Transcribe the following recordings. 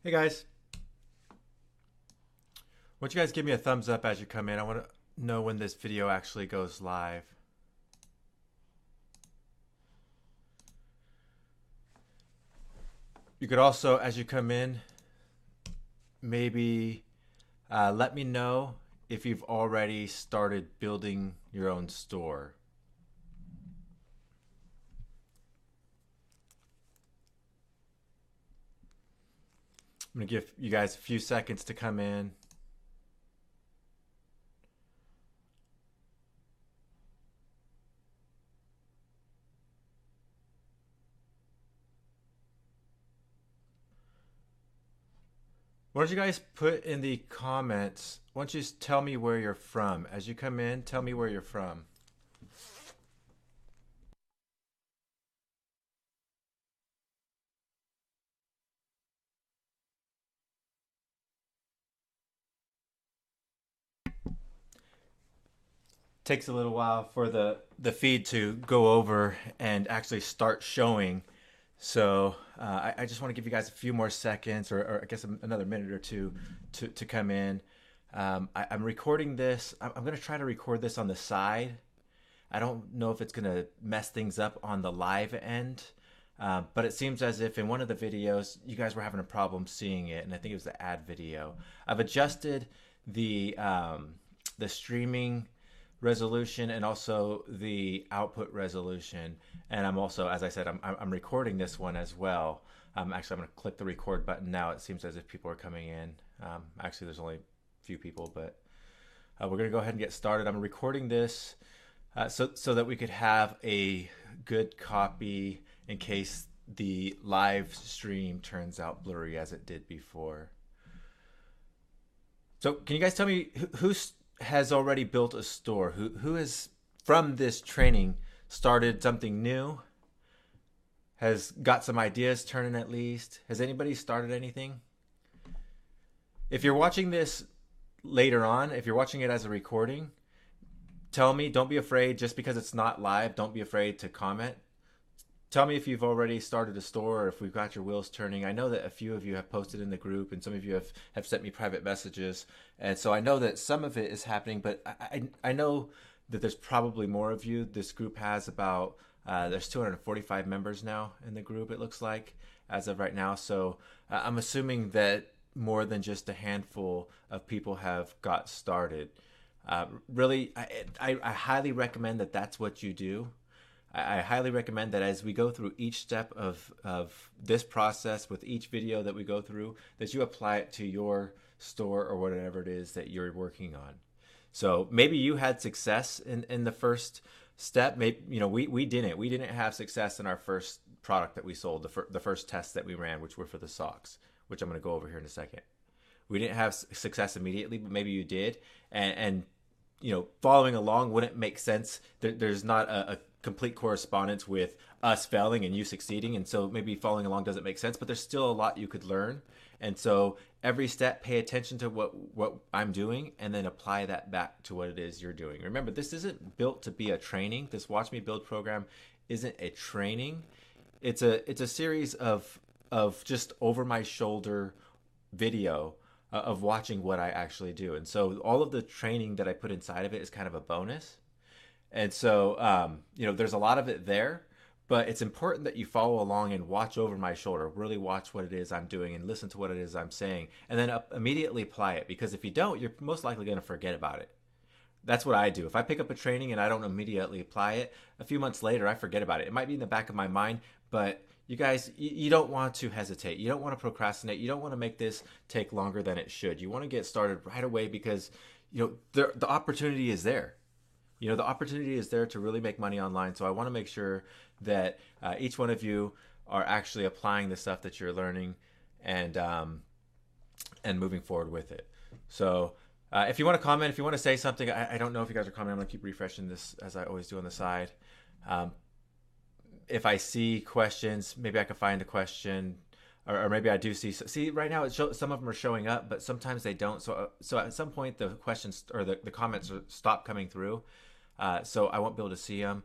Hey guys, why don't you guys give me a thumbs up as you come in? I want to know when this video actually goes live. You could also, as you come in, maybe let me know if you've already started building your own store. I'm going to give you guys a few seconds to come in. Why don't you guys put in the comments? Why don't you just tell me where you're from? As you come in, tell me where you're from. Takes a little while for the feed to go over and actually start showing. So I just want to give you guys a few more seconds, or I guess another minute or two to come in. I'm recording this. I'm going to try to record this on the side. I don't know if it's going to mess things up on the live end, but it seems as if in one of the videos you guys were having a problem seeing it, and I think it was the ad video. I've adjusted the streaming resolution and also the output resolution, and I'm also, as I said, I'm recording this one as well. Actually, I'm going to click the record button now. It seems as if people are coming in. Actually, there's only a few people, but we're going to go ahead and get started. I'm recording this so that we could have a good copy in case the live stream turns out blurry as it did before. So can you guys tell me who has already built a store? Who has, from this training, started something new? Has got some ideas turning at least? Has anybody started anything? If you're watching this later on, if you're watching it as a recording, tell me. Don't be afraid. Just because it's not live, don't be afraid to comment. Tell me if you've already started a store or if we've got your wheels turning. I know that a few of you have posted in the group and some of you have sent me private messages. And so I know that some of it is happening, but I know that there's probably more of you. This group has about, there's 245 members now in the group, it looks like, as of right now. So I'm assuming that more than just a handful of people have got started. Really, I highly recommend that that's what you do. I highly recommend that as we go through each step of this process with each video that we go through, that you apply it to your store or whatever it is that you're working on. So maybe you had success in the first step. Maybe, we didn't have success in our first product that we sold, the first test that we ran, which were for the socks, which I'm going to go over here in a second. We didn't have success immediately, but maybe you did. And following along wouldn't make sense. There's not a complete correspondence with us failing and you succeeding, and so maybe following along doesn't make sense, but there's still a lot you could learn. And so every step, pay attention to what I'm doing and then apply that back to what it is you're doing. Remember, this isn't built to be a training. This Watch Me Build program isn't a training. It's a series of just over my shoulder video of watching what I actually do. And so all of the training that I put inside of it is kind of a bonus. And so, there's a lot of it there, but it's important that you follow along and watch over my shoulder, really watch what it is I'm doing and listen to what it is I'm saying, and then immediately apply it. Because if you don't, you're most likely going to forget about it. That's what I do. If I pick up a training and I don't immediately apply it, a few months later, I forget about it. It might be in the back of my mind, but you guys, you don't want to hesitate. You don't want to procrastinate. You don't want to make this take longer than it should. You want to get started right away because, the opportunity is there. The opportunity is there to really make money online. So I want to make sure that each one of you are actually applying the stuff that you're learning and moving forward with it. So if you want to comment, if you want to say something, I don't know if you guys are commenting. I'm going to keep refreshing this as I always do on the side. If I see questions, maybe I can find a question. Or maybe I do see right now some of them are showing up, but sometimes they don't. So at some point the questions or the comments stop coming through. So I won't be able to see them.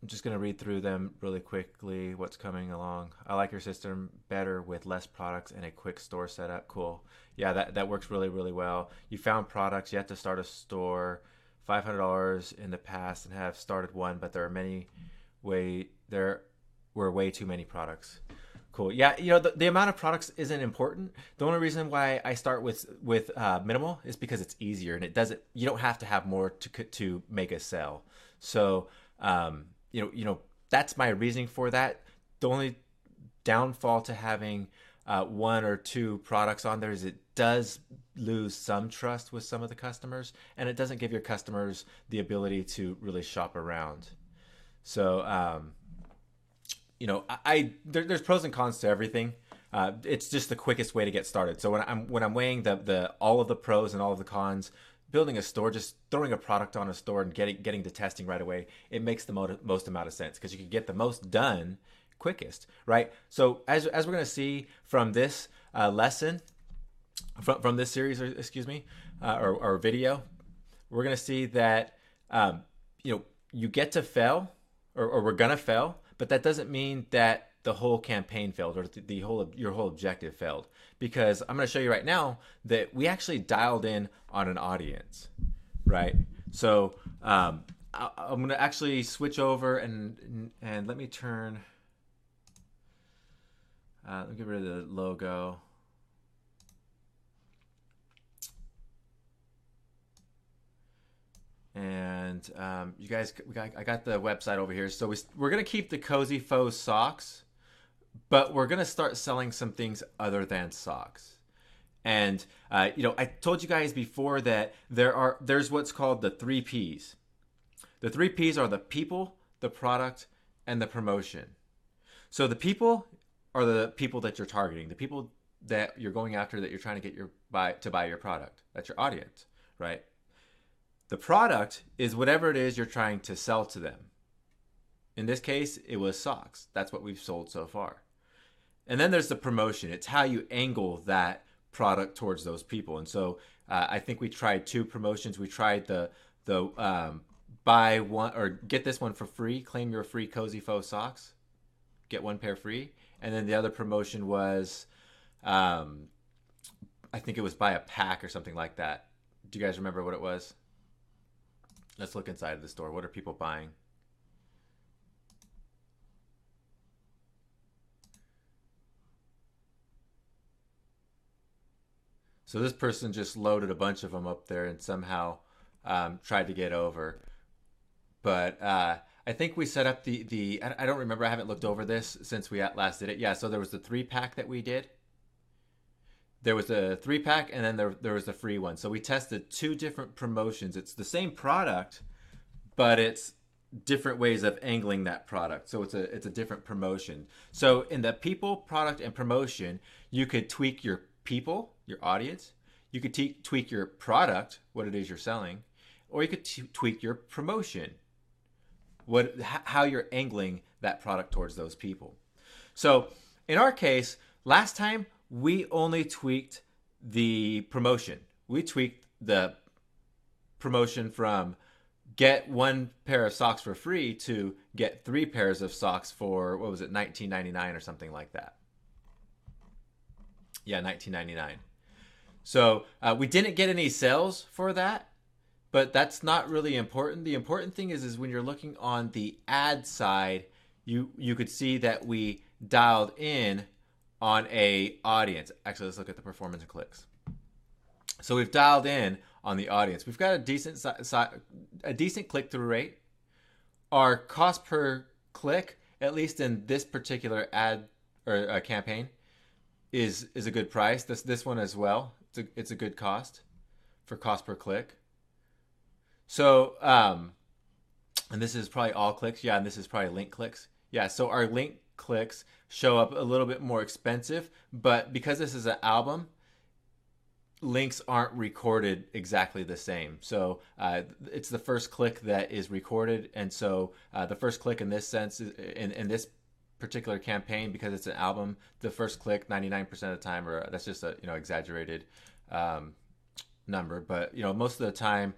I'm just going to read through them really quickly. What's coming along? I like your system better with less products and a quick store setup. Cool. Yeah, that works really, really well. You found products. You have to start a store. $500 in the past and have started one, but there were way too many products. Cool. Yeah, the amount of products isn't important. The only reason why I start with minimal is because it's easier and it doesn't. You don't have to have more to make a sell. So that's my reasoning for that. The only downfall to having one or two products on there is it does lose some trust with some of the customers, and it doesn't give your customers the ability to really shop around. So there's pros and cons to everything. It's just the quickest way to get started. So when I'm weighing the all of the pros and all of the cons, building a store, just throwing a product on a store and getting to testing right away, it makes the most amount of sense because you can get the most done quickest, right? So as we're going to see from this lesson, from this series, or excuse me, or video, we're going to see that you get to fail, or we're gonna fail, but that doesn't mean that the whole campaign failed or your whole objective failed, because I'm going to show you right now that we actually dialed in on an audience, right? So I'm going to actually switch over and let me turn. Let me get rid of the logo. And you guys, I got the website over here. So we're going to keep the Cozy Faux socks, but we're going to start selling some things other than socks. And, I told you guys before that there's what's called the 3 Ps. The 3 Ps are the people, the product, and the promotion. So the people are the people that you're targeting, the people that you're going after, that you're trying to get to buy your product. That's your audience, right? The product is whatever it is you're trying to sell to them. In this case, it was socks. That's what we've sold so far. And then there's the promotion. It's how you angle that product towards those people. And so I think we tried 2 promotions. We tried the buy one or get this one for free, claim your free Cozy Faux socks, get 1 pair free. And then the other promotion was, I think it was buy a pack or something like that. Do you guys remember what it was? Let's look inside of the store. What are people buying? So this person just loaded a bunch of them up there and somehow tried to get over. But I think we set up I don't remember. I haven't looked over this since we last did it. Yeah, so there was the 3-pack that we did. There was a 3-pack, and then there was the free one. So we tested 2 different promotions. It's the same product, but it's different ways of angling that product. So it's a different promotion. So in the people, product, and promotion, you could tweak your people, your audience. You could tweak your product, what it is you're selling, or you could tweak your promotion, how you're angling that product towards those people. So in our case, last time, we only tweaked the promotion. We tweaked the promotion from get 1 pair of socks for free to get 3 pairs of socks for, what was it, $19.99 or something like that. Yeah, $19.99. So we didn't get any sales for that, but that's not really important. The important thing is when you're looking on the ad side, you could see that we dialed in on a audience. Actually, let's look at the performance and clicks. So we've dialed in on the audience. We've got a decent click-through rate. Our cost per click, at least in this particular ad or campaign, is a good price. This one as well. It's a good cost for cost per click. So and this is probably all clicks. Yeah, and this is probably link clicks. Yeah, so our link clicks show up a little bit more expensive, but because this is an album, links aren't recorded exactly the same. So it's the first click that is recorded, and so the first click in this sense, in this particular campaign, because it's an album, the first click 99% of the time, or that's just a exaggerated number, but most of the time,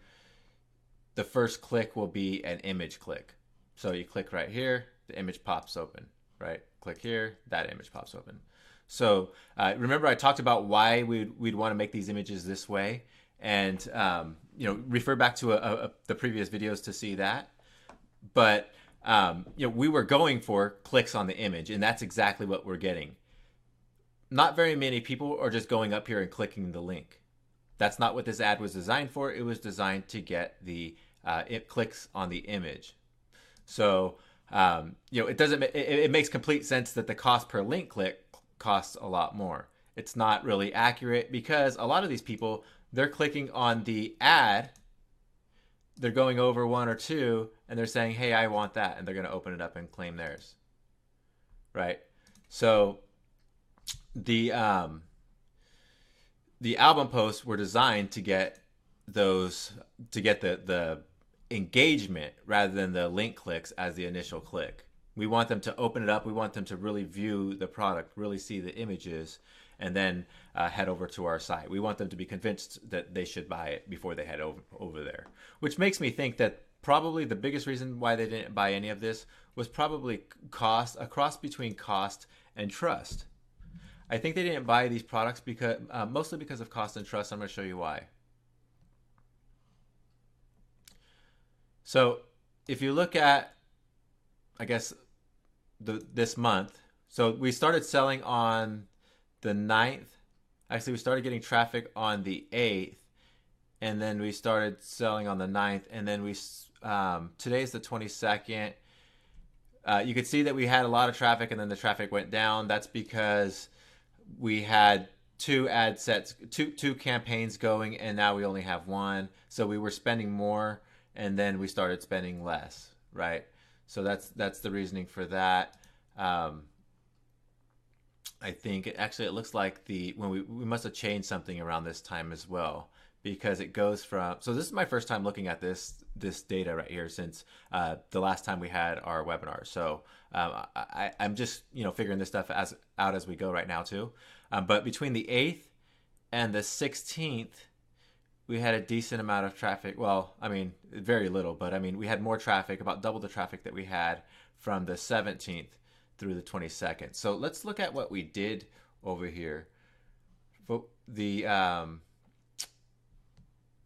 the first click will be an image click. So you click right here, the image pops open, right? Click here, that image pops open. So remember I talked about why we'd want to make these images this way, and refer back to the previous videos to see that. But we were going for clicks on the image, and that's exactly what we're getting. Not very many people are just going up here and clicking the link. That's not what this ad was designed for. It was designed to get the clicks on the image. So it makes complete sense that the cost per link click costs a lot more. It's not really accurate because a lot of these people, they're clicking on the ad, they're going over one or two, and they're saying, hey, I want that, and they're going to open it up and claim theirs, right? So the album posts were designed to get the engagement rather than the link clicks as the initial click. We want them to open it up. We want them to really view the product, really see the images, and then head over to our site. We want them to be convinced that they should buy it before they head over there. Which makes me think that probably the biggest reason why they didn't buy any of this was probably cost, a cross between cost and trust. I think they didn't buy these products because mostly because of cost and trust. I'm going to show you why. So if you look at, I guess, this month, so we started selling on the 9th. Actually, we started getting traffic on the 8th, and then we started selling on the 9th, and then today's the 22nd. You could see that we had a lot of traffic, and then the traffic went down. That's because we had two ad sets, two campaigns going, and now we only have one. So we were spending more, and then we started spending less, right? So that's the reasoning for that. I think it looks like when we must have changed something around this time as well, because it goes from, so this is my first time looking at this data right here since the last time we had our webinar. So I'm just figuring this stuff out as we go right now too. But between the 8th and the 16th, we had a decent amount of traffic. Well, I mean, very little, but I mean, we had more traffic, about double the traffic that we had from the 17th through the 22nd. So let's look at what we did over here.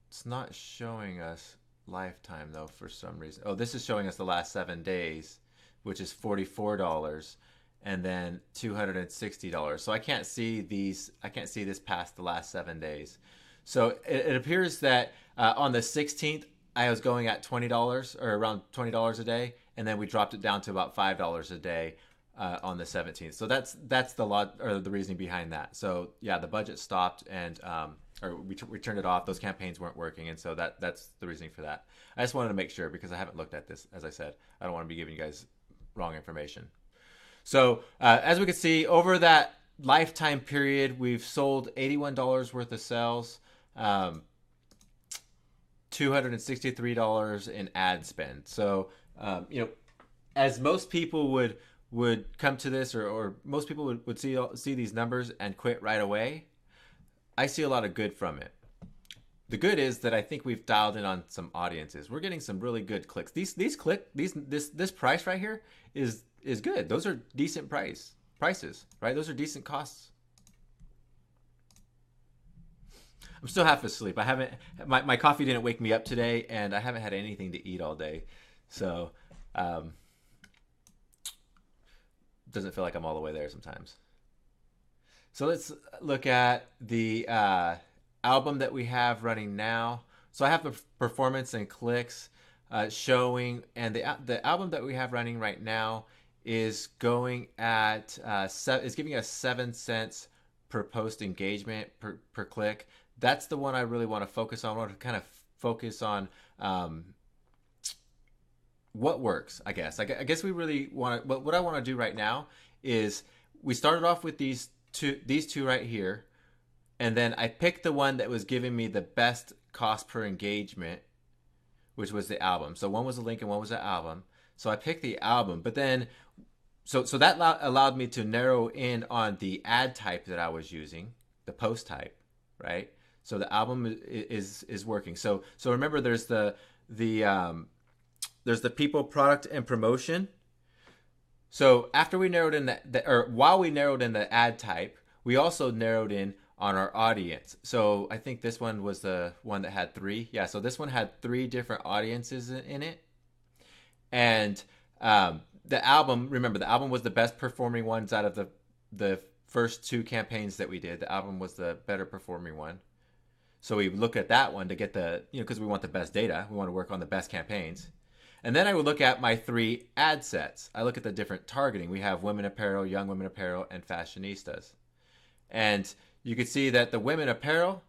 It's not showing us lifetime though for some reason. Oh, this is showing us the last 7 days, which is $44 and then $260. So I can't see these. I can't see this past the last 7 days. So it appears that on the 16th, I was going at $20 or around $20 a day, and then we dropped it down to about $5 a day on the 17th. So that's the reasoning behind that. So yeah, the budget stopped and we turned it off. Those campaigns weren't working, and so that's the reasoning for that. I just wanted to make sure because I haven't looked at this. As I said, I don't want to be giving you guys wrong information. So as we can see, over that lifetime period, we've sold $81 worth of sales. $263 in ad spend. So, as most people would come to this, or most people would see these numbers and quit right away, I see a lot of good from it. The good is that I think we've dialed in on some audiences. We're getting some really good clicks. This price right here is good. Those are decent prices, right? Those are decent costs. I'm still half asleep. My coffee didn't wake me up today, and I haven't had anything to eat all day. So, doesn't feel like I'm all the way there sometimes. So let's look at the album that we have running now. So I have the performance and clicks showing, and the album that we have running right now is going at is giving us 7 cents per post engagement per click. That's the one I really want to focus on. I want to kind of focus on what works, I guess. I guess we really want to, what I want to do right now is we started off with these two right here, and then I picked the one that was giving me the best cost per engagement, which was the album. So one was a link and one was an album. So I picked the album, but then so that allowed me to narrow in on the ad type that I was using, the post type, right? So the album is working. So remember, there's the there's the people, product, and promotion. So after we narrowed in or while we narrowed in the ad type, we also narrowed in on our audience. So I think this one was the one that had three. Yeah, so this one had three different audiences in it. And the album, remember, the album was the best performing ones out of the first two campaigns that we did. The album was the better performing one. So we look at that one to get because we want the best data. We want to work on the best campaigns. And then I would look at my three ad sets. I look at the different targeting. We have women apparel, young women apparel, and fashionistas. And you could see that the women apparel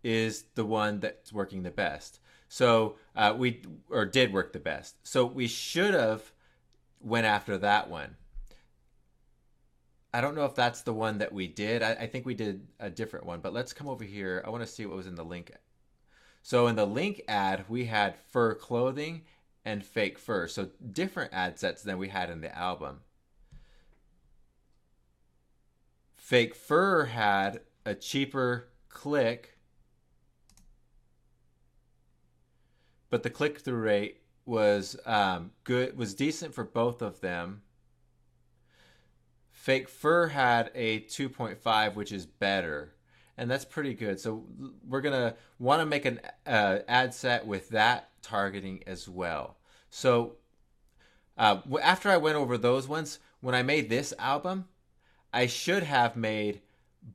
is the one that's working the best. So we did work the best. So we should have went after that one. I don't know if that's the one that we did. I think we did a different one, but let's come over here. I want to see what was in the link. So in the link ad, we had fur clothing and fake fur. So different ad sets than we had in the album. Fake fur had a cheaper click, but the click-through rate was good, was decent for both of them. Fake fur had a 2.5, which is better, and that's pretty good. So we're gonna want to make an ad set with that targeting as well. So after I went over those ones, when I made this album, I should have made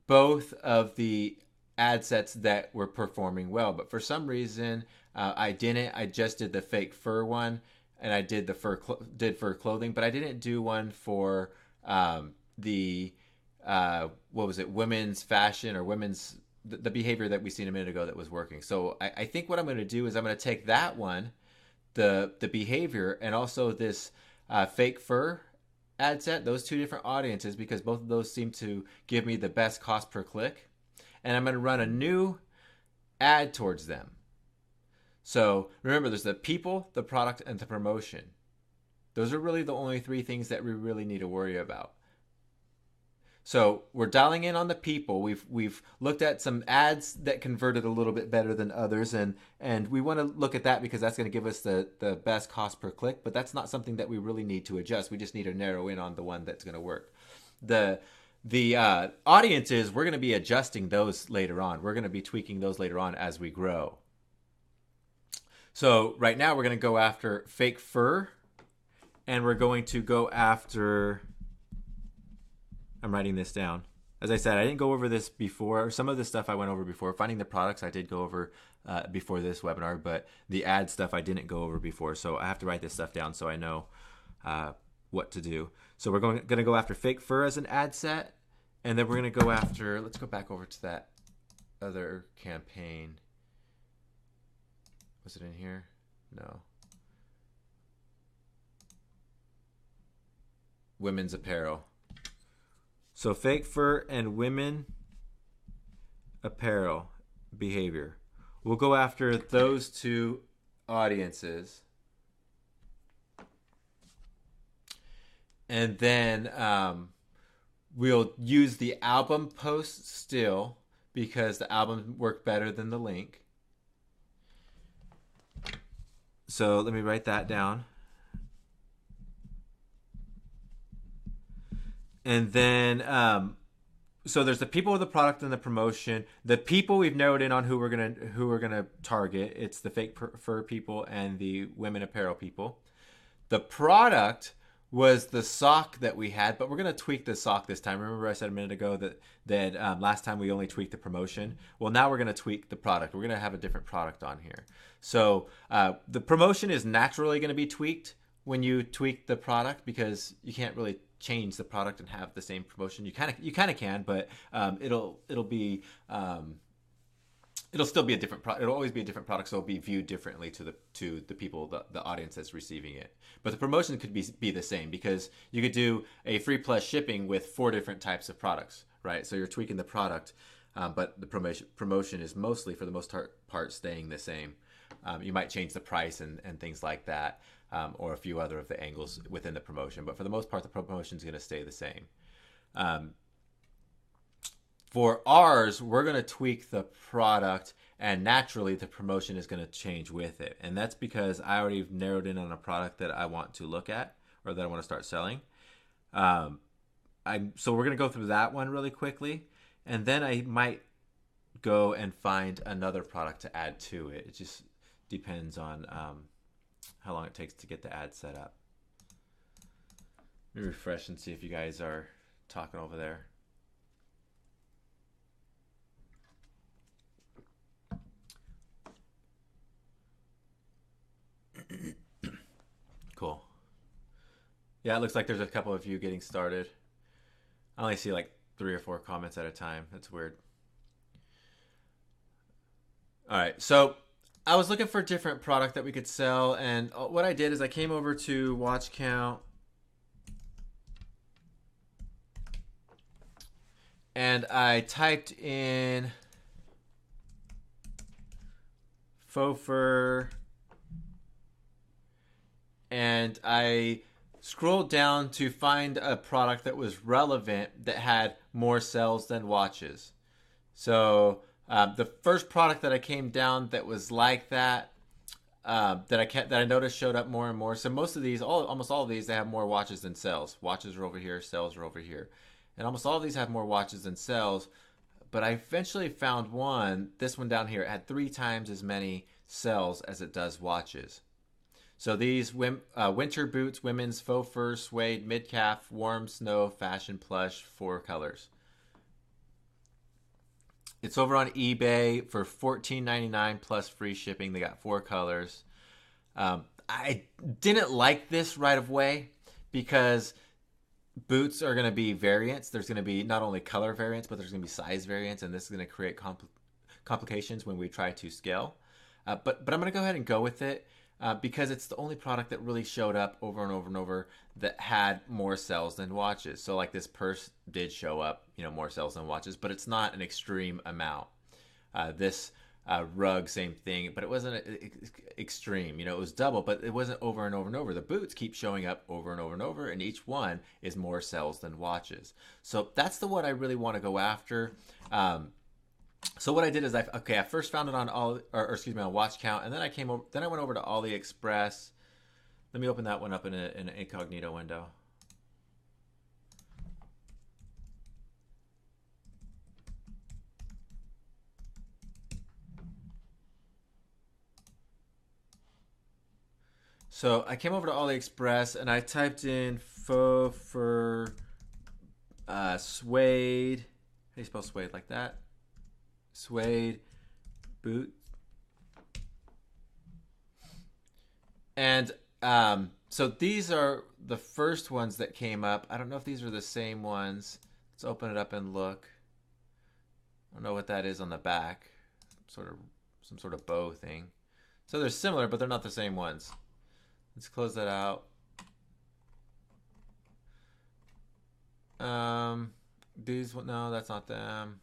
both of the ad sets that were performing well, but for some reason I didn't. I just did the fake fur one, and I did the fur clothing, but I didn't do one for the what was it, women's fashion or women's the behavior that we seen a minute ago that was working. So I think what I'm going to do is I'm going to take that one, the behavior, and also this fake fur ad set, those two different audiences, because both of those seem to give me the best cost per click, and I'm going to run a new ad towards them. So remember, there's the people, the product, and the promotion. Those are really the only three things that we really need to worry about. So we're dialing in on the people. We've looked at some ads that converted a little bit better than others, and we want to look at that because that's going to give us the best cost per click, but that's not something that we really need to adjust. We just need to narrow in on the one that's going to work. The audiences, we're going to be adjusting those later on. We're going to be tweaking those later on as we grow. So right now we're going to go after fake fur, and we're going to go after... I'm writing this down. As I said, I didn't go over this before. Some of this stuff I went over before. Finding the products I did go over before this webinar, but the ad stuff I didn't go over before. So I have to write this stuff down so I know what to do. So we're going to go after fake fur as an ad set, and then we're going to go after, let's go back over to that other campaign. Was it in here? No. Women's apparel. So fake fur and women apparel behavior. We'll go after those two audiences. And then we'll use the album post still because the album worked better than the link. So let me write that down. And then, so there's the people with the product and the promotion. The people we've narrowed in on who we're gonna target. It's the fake fur people and the women apparel people. The product was the sock that we had, but we're gonna tweak the sock this time. Remember I said a minute ago that last time we only tweaked the promotion. Well, now we're gonna tweak the product. We're gonna have a different product on here. So the promotion is naturally gonna be tweaked when you tweak the product because you can't really change the product and have the same promotion. You kind of can, but it'll still be a different product. It'll always be a different product, so it'll be viewed differently to the people, the audience that's receiving it. But the promotion could be the same because you could do a free plus shipping with 4 different types of products, right? So you're tweaking the product, but the promotion is mostly, for the most part, staying the same. You might change the price and things like that. Or a few other of the angles within the promotion. But for the most part, the promotion is going to stay the same. For ours, we're going to tweak the product, and naturally the promotion is going to change with it. And that's because I already narrowed in on a product that I want to look at or that I want to start selling. Um, so we're going to go through that one really quickly, and then I might go and find another product to add to it. It just depends on how long it takes to get the ad set up. Let me refresh and see if you guys are talking over there. Cool. Yeah, it looks like there's a couple of you getting started. I only see like 3 or 4 comments at a time. That's weird. All right, so I was looking for a different product that we could sell, and what I did is I came over to watch count, and I typed in faux fur, and I scrolled down to find a product that was relevant that had more sales than watches. So the first product that I came down that was like that, that I noticed showed up more and more. So most of these, almost all of these, they have more watches than sales. Watches are over here, sales are over here, and almost all of these have more watches than sales. But I eventually found one. This one down here, it had 3 times as many sales as it does watches. So these winter boots, women's faux fur, suede, mid-calf, warm snow, fashion plush, 4 colors. It's over on eBay for $14.99 plus free shipping. They got 4 colors. I didn't like this right away because boots are going to be variants. There's going to be not only color variants, but there's going to be size variants, and this is going to create complications when we try to scale. But I'm going to go ahead and go with it. Because it's the only product that really showed up over and over and over that had more sales than watches. So like this purse did show up, more sales than watches, but it's not an extreme amount. This rug, same thing, but it wasn't extreme. It was double, but it wasn't over and over and over. The boots keep showing up over and over and over, and each one is more sales than watches. So that's the one I really want to go after. So what I did is I first found it on on Watch Count, and then I went over to AliExpress. Let me open that one up in an incognito window. So I came over to AliExpress and I typed in faux fur suede. How do you spell suede? Like that? Suede boot. And so these are the first ones that came up. I don't know if these are the same ones. Let's open it up and look. I don't know what that is on the back. Some sort of bow thing. So they're similar, but they're not the same ones. Let's close that out. No, that's not them.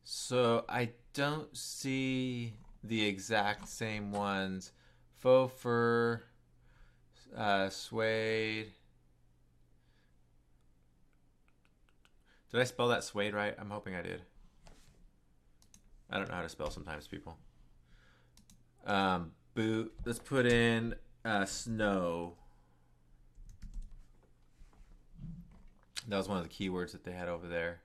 So I don't see the exact same ones. Faux fur, suede. Did I spell that suede right? I'm hoping I did. I don't know how to spell sometimes, people. Boot. Let's put in snow. That was one of the keywords that they had over there.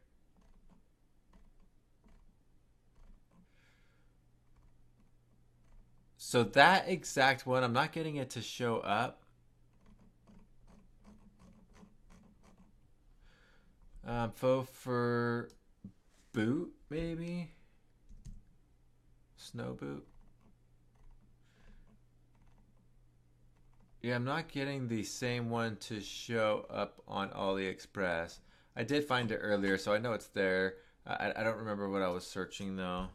So that exact one, I'm not getting it to show up. Faux fur boot, maybe? Snow boot. Yeah, I'm not getting the same one to show up on AliExpress. I did find it earlier, so I know it's there. I don't remember what I was searching, though.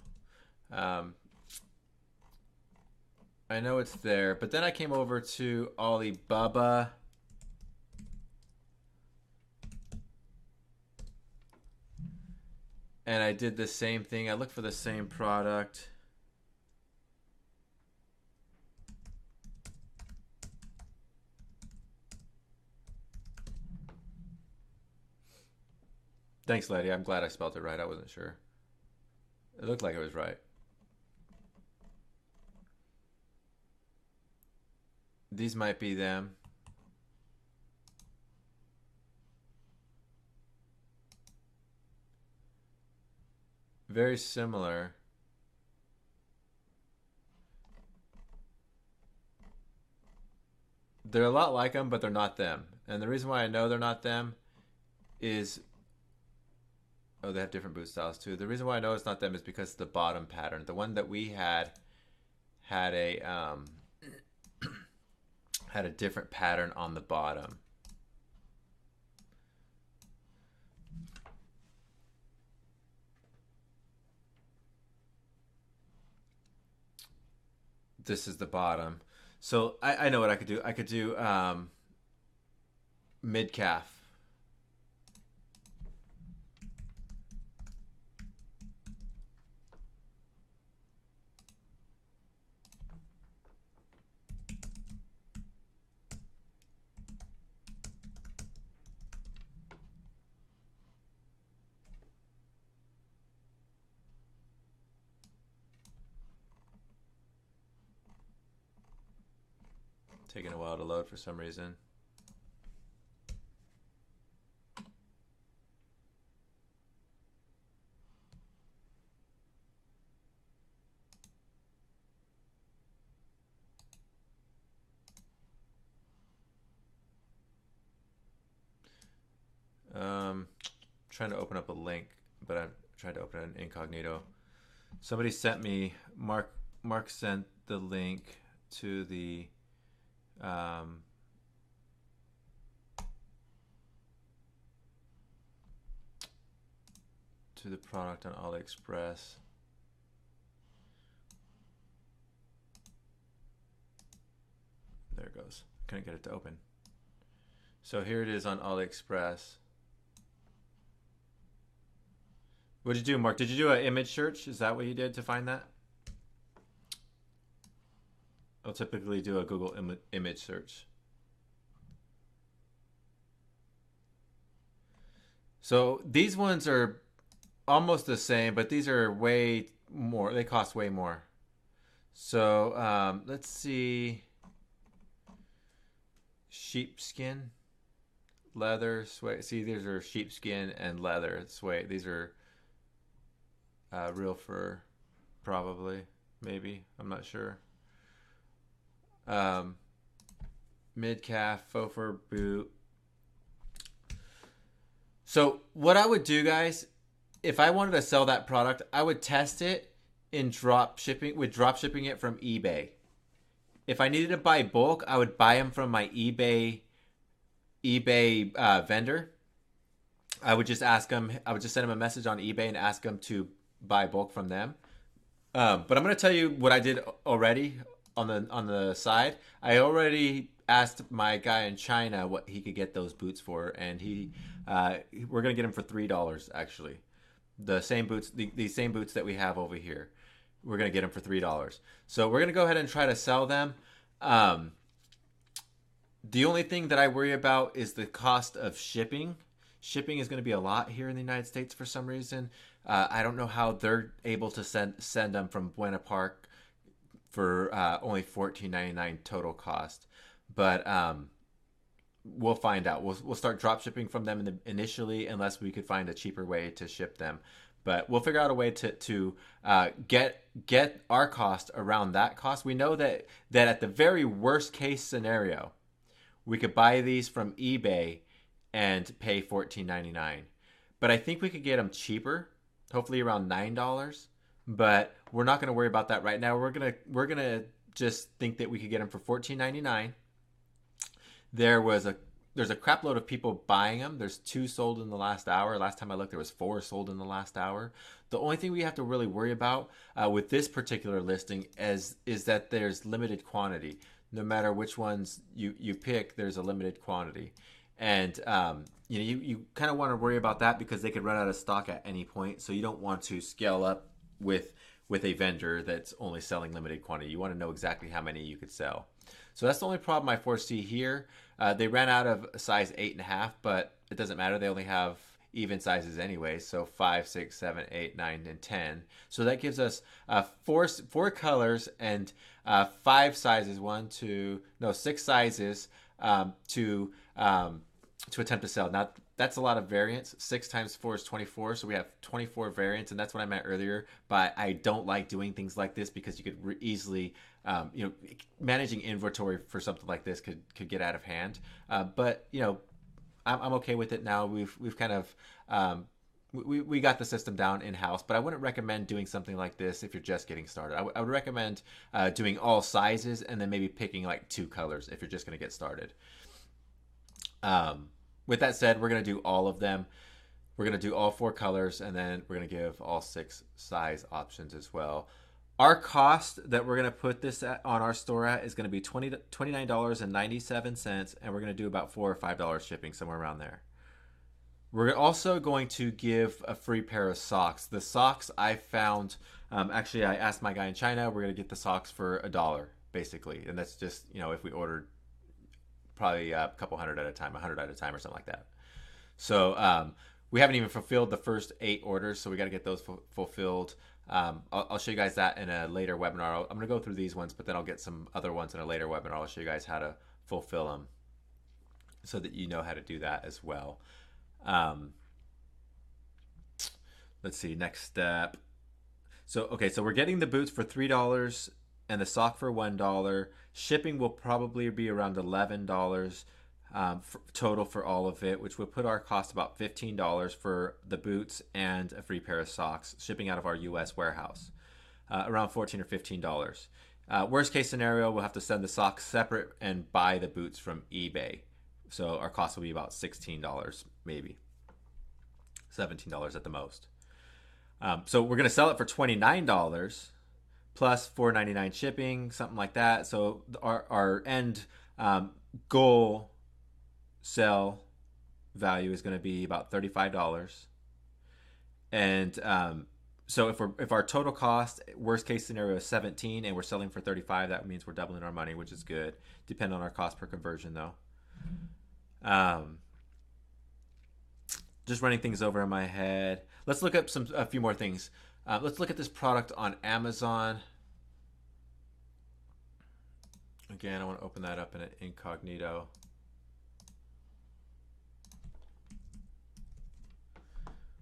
I know it's there, but then I came over to Alibaba. And I did the same thing. I looked for the same product. Thanks, lady. I'm glad I spelled it right. I wasn't sure. It looked like it was right. These might be them. Very similar. They're a lot like them, but they're not them. And the reason why I know they're not them is, oh, they have different boot styles too. The reason why I know it's not them is because the bottom pattern. The one that we had a had a different pattern on the bottom. This is the bottom. So I know what I could do. I could do mid calf. Taking a while to load for some reason. Trying to open up a link, but I'm trying to open an incognito. Somebody sent me, Mark sent the link to the to the product on AliExpress. There it goes. Couldn't get it to open. So here it is on AliExpress. What did you do, Mark? Did you do an image search? Is that what you did to find that? I'll typically do a Google image search. So these ones are almost the same, but these are way more. They cost way more. So let's see. Sheepskin, leather, suede. See, these are sheepskin and leather, suede. These are real fur, probably, maybe. I'm not sure. Mid calf, faux fur boot. So what I would do, guys, if I wanted to sell that product, I would test it in drop shipping it from eBay. If I needed to buy bulk, I would buy them from my eBay vendor. I would just ask them. I would just send them a message on eBay and ask them to buy bulk from them. But I'm going to tell you what I did already on the side. I already asked my guy in China what he could get those boots for, and we're going to get them for $3 actually. The same boots, the same boots that we have over here. We're going to get them for $3. So we're going to go ahead and try to sell them. The only thing that I worry about is the cost of shipping. Shipping is going to be a lot here in the United States for some reason. I don't know how they're able to send them from Buena Park for only $14.99 total cost. But we'll find out. We'll start drop shipping from them initially, unless we could find a cheaper way to ship them. But we'll figure out a way to get our cost around that cost. We know that at the very worst case scenario, we could buy these from eBay and pay $14.99. But I think we could get them cheaper, hopefully around $9. But we're not going to worry about that right now. We're gonna just think that we could get them for $14.99. There's a crap load of people buying them. There's 2 sold in the last hour. Last time I looked, there was 4 sold in the last hour. The only thing we have to really worry about with this particular listing is that there's limited quantity. No matter which ones you pick, there's a limited quantity. And you kind of want to worry about that because they could run out of stock at any point. So you don't want to scale up with a vendor that's only selling limited quantity. You want to know exactly how many you could sell. So that's the only problem I foresee here. They ran out of size 8.5, but it doesn't matter. They only have even sizes anyway. So 5, 6, 7, 8, 9, and 10. So that gives us four colors and five sizes. Six sizes to attempt to sell. Now that's a lot of variants. 6 times 4 is 24, so we have 24 variants, and that's what I meant earlier. But I don't like doing things like this because you could easily, managing inventory for something like this could get out of hand. But I'm okay with it now. We've kind of we got the system down in house, but I wouldn't recommend doing something like this if you're just getting started. I would recommend doing all sizes and then maybe picking like 2 colors if you're just going to get started. With that said, we're going to do all of them. We're going to do all 4 colors, and then we're going to give all 6 size options as well. Our cost that we're going to put this on our store at is going to be $29.97, and we're going to do about $4 or $5 shipping, somewhere around there. We're also going to give a free pair of socks. The socks I found, actually I asked my guy in China, we're going to get the socks for $1, basically. And that's just, if we ordered probably a couple hundred at a time, 100 at a time or something like that. So we haven't even fulfilled the first 8 orders, so we got to get those fulfilled. I'll show you guys that in a later webinar. I'm going to go through these ones, but then I'll get some other ones in a later webinar. I'll show you guys how to fulfill them so that you know how to do that as well. Let's see, next step. So we're getting the boots for $3 and the sock for $1. Shipping will probably be around $11 total for all of it, which would put our cost about $15 for the boots and a free pair of socks, shipping out of our U.S. warehouse, around $14 or $15. Worst case scenario, we'll have to send the socks separate and buy the boots from eBay. So our cost will be about $16, maybe $17 at the most. So we're going to sell it for $29 plus $4.99 shipping, something like that. So our end goal sell value is going to be about $35. And so if our total cost, worst case scenario, is $17 and we're selling for $35, that means we're doubling our money, which is good. Depending on our cost per conversion, though. Just running things over in my head. Let's look up a few more things. Let's look at this product on Amazon. Again, I want to open that up in an incognito.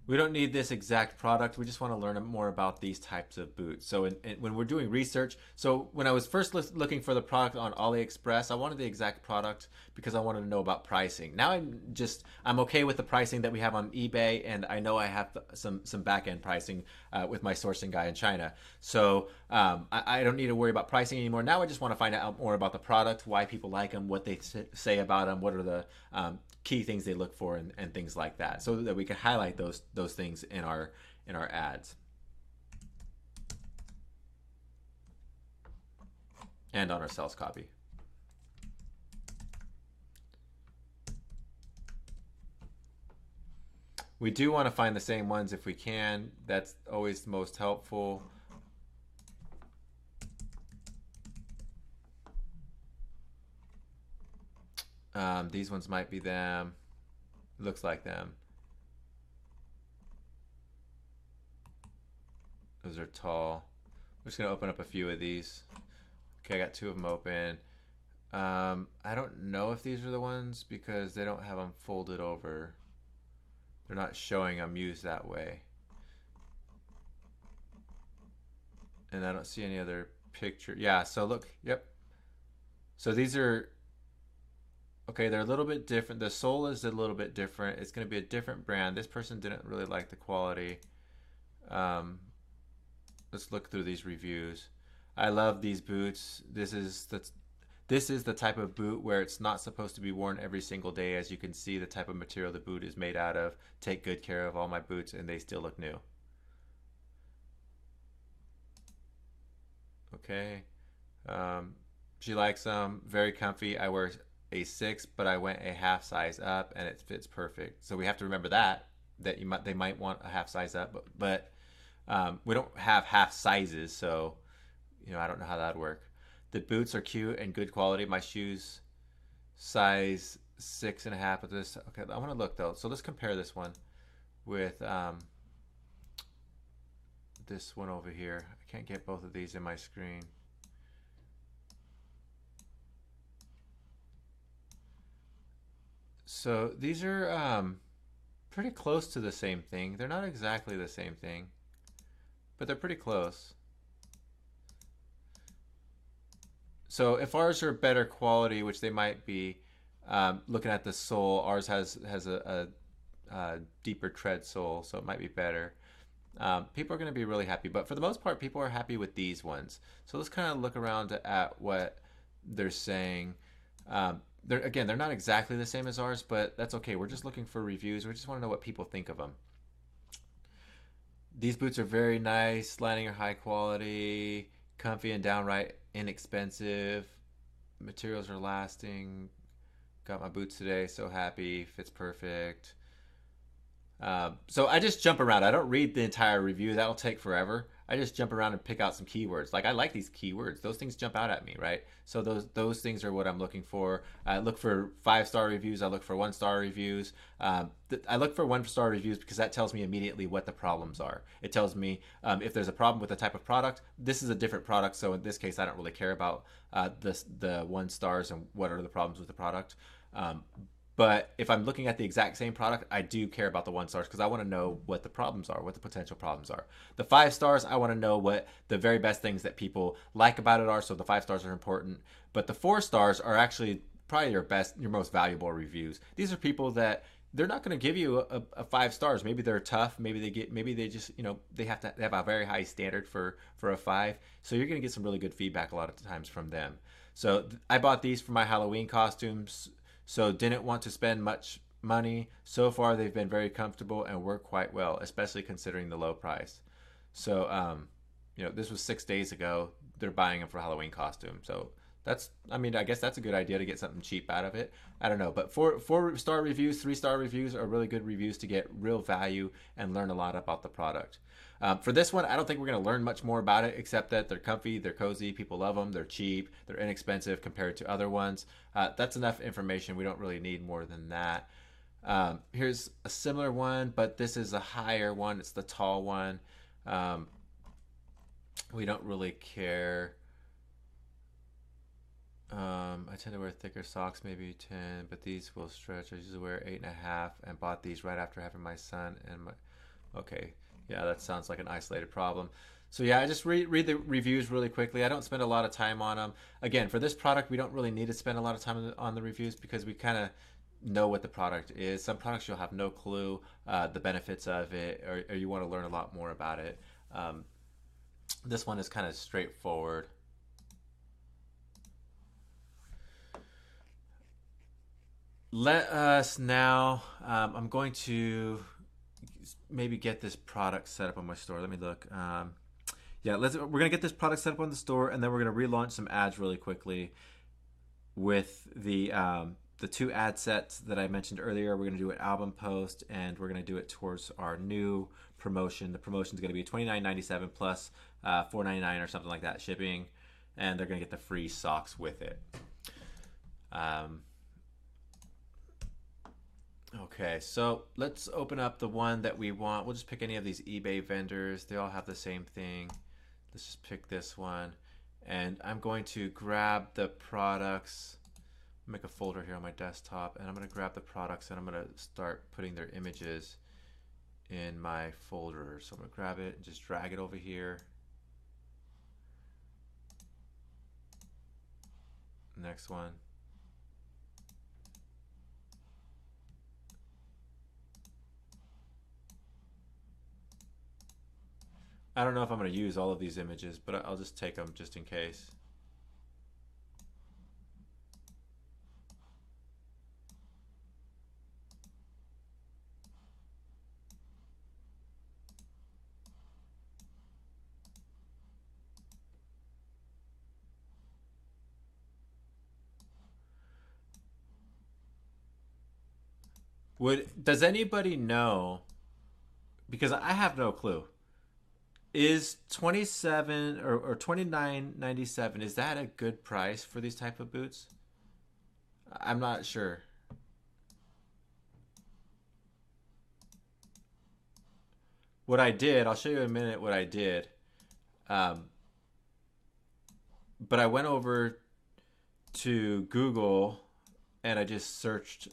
We don't need this exact product. We just want to learn more about these types of boots. So when we're doing research, so when I was first looking for the product on AliExpress, I wanted the exact product because I wanted to know about pricing. Now I'm okay with the pricing that we have on eBay, and I know I have some back-end pricing with my sourcing guy in China. So I don't need to worry about pricing anymore. Now I just want to find out more about the product, why people like them, what they say about them, what are the key things they look for, and things like that, so that we can highlight those things in our ads and on our sales copy. We do want to find the same ones if we can. That's always the most helpful. These ones might be them. Looks like them. Those are tall. I'm just going to open up a few of these. Okay, I got 2 of them open. I don't know if these are the ones because they don't have them folded over. They're not showing them used that way. And I don't see any other picture. Yeah, so look, yep. So these are, okay, they're a little bit different. The sole is a little bit different. It's going to be a different brand. This person didn't really like the quality. Let's look through these reviews. I love these boots. This is the type of boot where it's not supposed to be worn every single day. As you can see, the type of material the boot is made out of. Take good care of all my boots, and they still look new. Okay. She likes them. Very comfy. I wear a 6, but I went a half size up, and it fits perfect. So we have to remember that they might want a half size up, but we don't have half sizes, so I don't know how that'd work. The boots are cute and good quality. My shoes size 6.5 of this. Okay, I want to look though. So let's compare this one. with this one over here. I can't get both of these in my screen. So these are pretty close to the same thing. They're not exactly the same thing, but they're pretty close. So if ours are better quality, which they might be, looking at the sole, ours has a deeper tread sole, so it might be better. People are going to be really happy, but for the most part, people are happy with these ones. So let's kind of look around at what they're saying. They're not exactly the same as ours, but that's okay. We're just looking for reviews. We just want to know what people think of them. These boots are very nice, lining are high quality, comfy and downright inexpensive. Materials are lasting. Got my boots today, so happy. Fits perfect. So I just jump around. I don't read the entire review. That'll take forever. I just jump around and pick out some keywords. Like I like these keywords. Those things jump out at me, right? So those things are what I'm looking for. I look for 5-star reviews. I look for 1-star reviews. I look for 1-star reviews because that tells me immediately what the problems are. It tells me if there's a problem with a type of product. This is a different product, so in this case, I don't really care about the 1 stars and what are the problems with the product. But if I'm looking at the exact same product, I do care about the 1 stars because I want to know what the problems are, what the potential problems are. The 5 stars, I want to know what the very best things that people like about it are. So the 5 stars are important. But the 4 stars are actually probably your most valuable reviews. These are people that they're not going to give you a 5 stars. Maybe they're tough. Maybe they just, they have a very high standard for a 5. So you're going to get some really good feedback a lot of times from them. So I bought these for my Halloween costumes. So didn't want to spend much money. So far, they've been very comfortable and work quite well, especially considering the low price. So, this was 6 days ago. They're buying them for Halloween costume. So I guess that's a good idea to get something cheap out of it. I don't know, but 4-star reviews, 3-star reviews are really good reviews to get real value and learn a lot about the product. For this one, I don't think we're going to learn much more about it except that they're comfy, they're cozy, people love them, they're cheap, they're inexpensive compared to other ones. That's enough information. We don't really need more than that. Here's a similar one, but this is a higher one. It's the tall one. We don't really care. I tend to wear thicker socks, maybe 10, but these will stretch. I usually wear 8.5 and bought these right after having my son and my. Okay, yeah, that sounds like an isolated problem. So yeah, I just read the reviews really quickly. I don't spend a lot of time on them. Again, for this product, we don't really need to spend a lot of time on the reviews because we kind of know what the product is. Some products you'll have no clue the benefits of it, or you want to learn a lot more about it. This one is kind of straightforward. Let us now. I'm going to maybe get this product set up on my store. Let me look. Yeah, we're gonna get this product set up on the store, and then we're gonna relaunch some ads really quickly with the 2 ad sets that I mentioned earlier. We're gonna do an album post, and we're gonna do it towards our new promotion. The promotion is gonna be $29.97 plus $4.99 or something like that shipping, and they're gonna get the free socks with it. Okay, so let's open up the one that we want. We'll just pick any of these eBay vendors. They all have the same thing. Let's just pick this one. And I'm going to grab the products, make a folder here on my desktop, and I'm going to grab the products and I'm going to start putting their images in my folder. So I'm going to grab it and just drag it over here. Next one. I don't know if I'm going to use all of these images, but I'll just take them just in case. Does anybody know, because I have no clue, is 27 or 29.97, is that a good price for these type of boots? I'm not sure. what I did, I'll show you in a minute what I did. Um, but I went over to Google and I just searched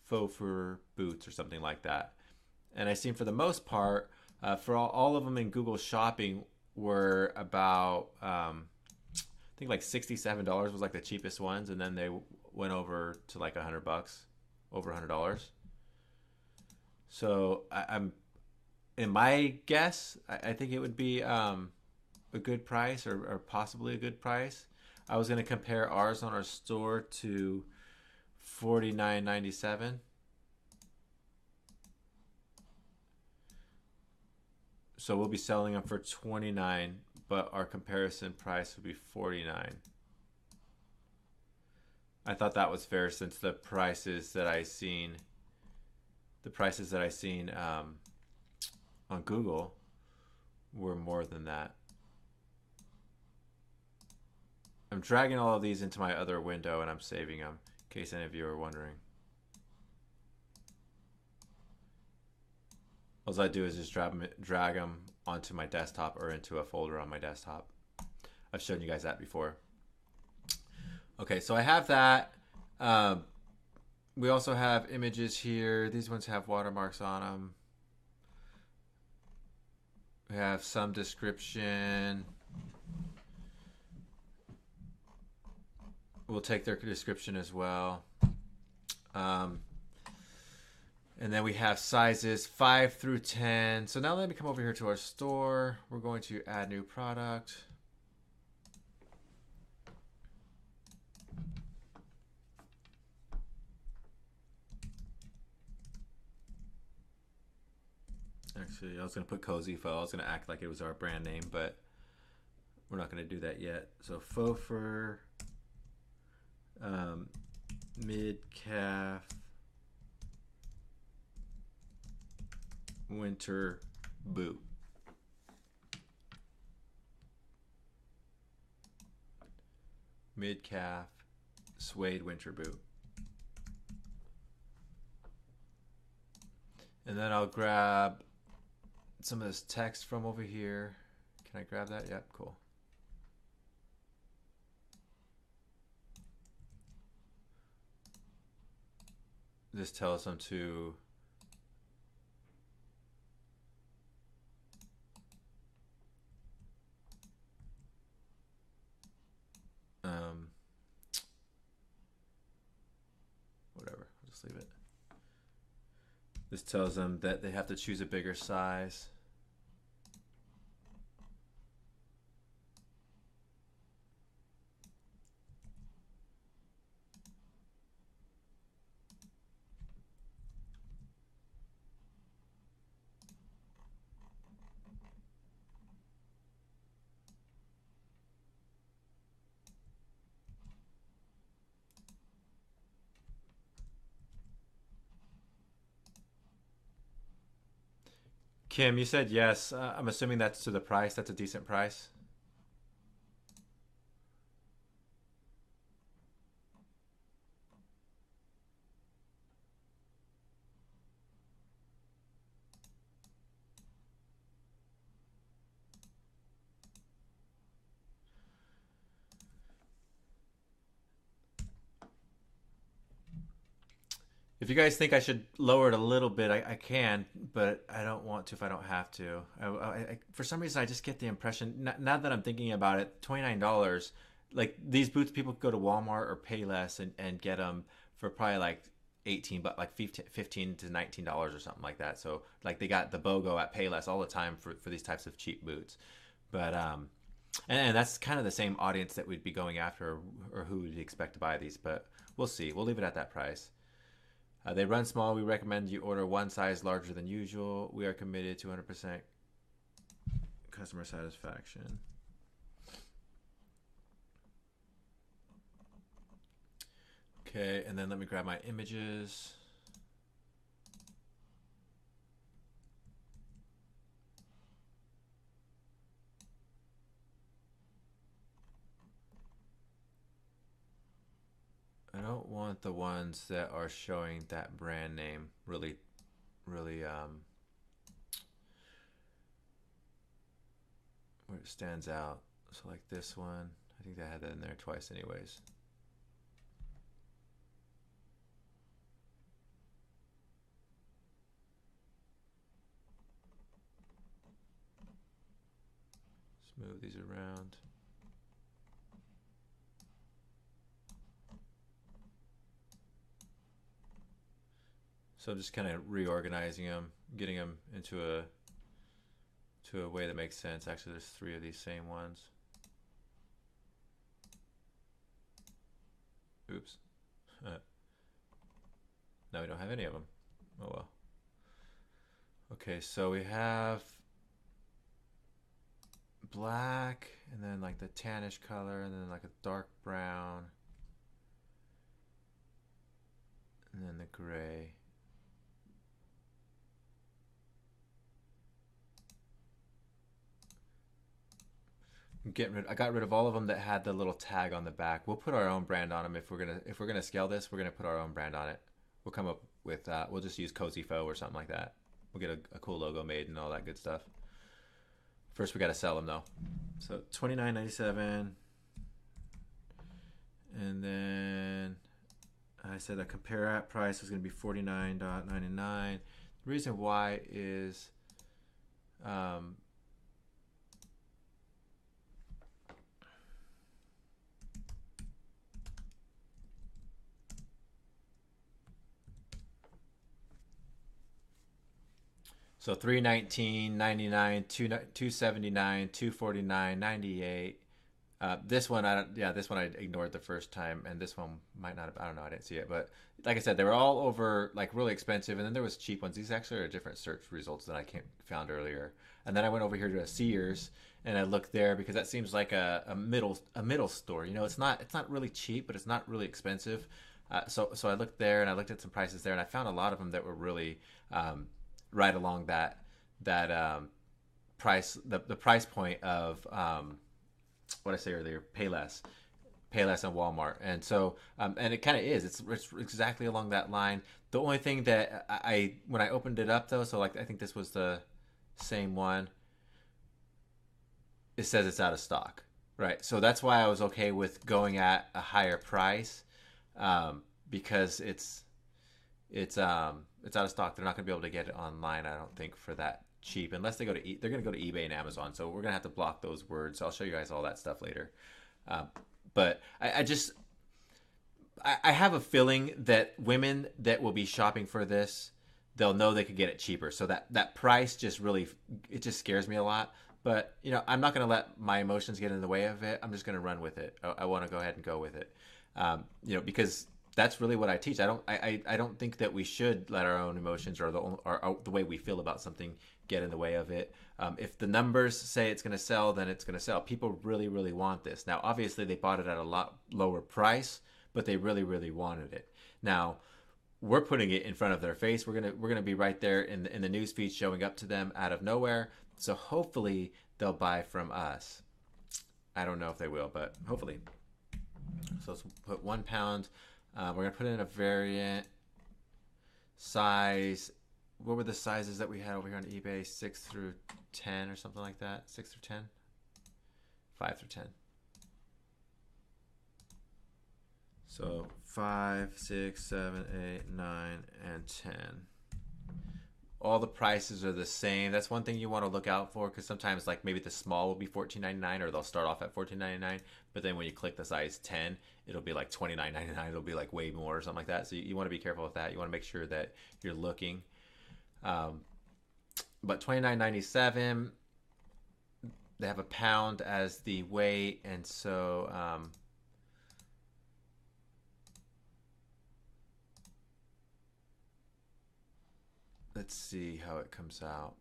faux fur boots or something like that. And I seen for the most part, for all of them in Google Shopping were about, I think like $67 was like the cheapest ones, and then they went over to like $100, over $100. So I'm in my guess, I think it would be a good price or possibly a good price. I was going to compare ours on our store to 49.97. So we'll be selling them for 29, but our comparison price would be 49. I thought that was fair since the prices that I seen on Google were more than that. I'm dragging all of these into my other window and I'm saving them in case any of you are wondering. All I do is just drag them onto my desktop or into a folder on my desktop. I've shown you guys that before. Okay, so I have that. We also have images here. These ones have watermarks on them. We have some description. We'll take their description as well. And then we have sizes 5 through 10. So now let me come over here to our store. We're going to add new product. Actually, I was going to put Cozy Faux. I was going to act like it was our brand name, but we're not going to do that yet. So faux fur, mid-calf, winter boot. Mid-calf suede winter boot. And then I'll grab some of this text from over here. Can I grab that? Yep, cool. This tells them to whatever, I'll just leave it. This tells them that they have to choose a bigger size. Kim, you said yes. I'm assuming that's to the price. That's a decent price. If you guys think I should lower it a little bit, I can, but I don't want to if I don't have to. For some reason, I just get the impression, now that I'm thinking about it, $29, like these boots, people could go to Walmart or Payless and get them for probably like 18, but like 15 to $19 or something like that. So like they got the BOGO at Payless all the time for these types of cheap boots. But, and that's kind of the same audience that we'd be going after or who would expect to buy these, but we'll see. We'll leave it at that price. They run small. We recommend you order one size larger than usual. We are committed to 100% customer satisfaction. Okay, and then let me grab my images. I don't want the ones that are showing that brand name really where it stands out. So like this one, I think I had that in there twice anyways. Let's move these around. So just kind of reorganizing them, getting them into a way that makes sense. Actually, there's 3 of these same ones. Oops. Now we don't have any of them. Oh well. Okay, so we have black, and then like the tannish color, and then like a dark brown, and then the gray. I got rid of all of them that had the little tag on the back. We'll put our own brand on them if we're gonna scale this. We're gonna put our own brand on it. We'll come up with we'll just use Cozy Faux or something like that. We'll get a cool logo made and all that good stuff. First, we got to sell them though. So $29.97, and then I said a compare at price was going to be $49.99. The reason why is so $319.99, $279, $249.98. This one this one I ignored the first time, and this one might not have, I don't know, I didn't see it, but like I said, they were all over like really expensive, and then there was cheap ones. These actually are different search results than I found earlier. And then I went over here to a Sears and I looked there because that seems like a middle store. You know, it's not really cheap, but it's not really expensive. So I looked there and I looked at some prices there, and I found a lot of them that were really right along that price, the price point of what I say earlier, Payless and Walmart. And so and it kind of is, it's exactly along that line. The only thing that I when I opened it up though, so like I think this was the same one, it says it's out of stock, right? So that's why I was okay with going at a higher price, because it's out of stock. They're not going to be able to get it online, I don't think, for that cheap, unless they go to they're going to go to eBay and Amazon. So we're going to have to block those words. So I'll show you guys all that stuff later. But I have a feeling that women that will be shopping for this, they'll know they could get it cheaper. So that price just really, it just scares me a lot. But you know, I'm not going to let my emotions get in the way of it. I'm just going to run with it. I want to go ahead and go with it. You know, because that's really what I teach. I don't think that we should let our own emotions or the way we feel about something get in the way of it. If the numbers say it's going to sell, then it's going to sell. People really, really want this. Now, obviously, they bought it at a lot lower price, but they really, really wanted it. Now, we're putting it in front of their face. We're gonna be right there in the news feed, showing up to them out of nowhere. So hopefully they'll buy from us. I don't know if they will, but hopefully. So let's put 1 pound. We're gonna put in a variant size. What were the sizes that we had over here on eBay? 6 through 10 or something like that. 6 through 10. 5 through 10. So 5, 6, 7, 8, 9, and 10. All the prices are the same. That's one thing you want to look out for, because sometimes like maybe the small will be $14.99, or they'll start off at $14.99, but then when you click the size 10, it'll be like $29.99. It'll be like way more or something like that. So you want to be careful with that. You want to make sure that you're looking. But $29.97, they have a pound as the weight, and so let's see how it comes out.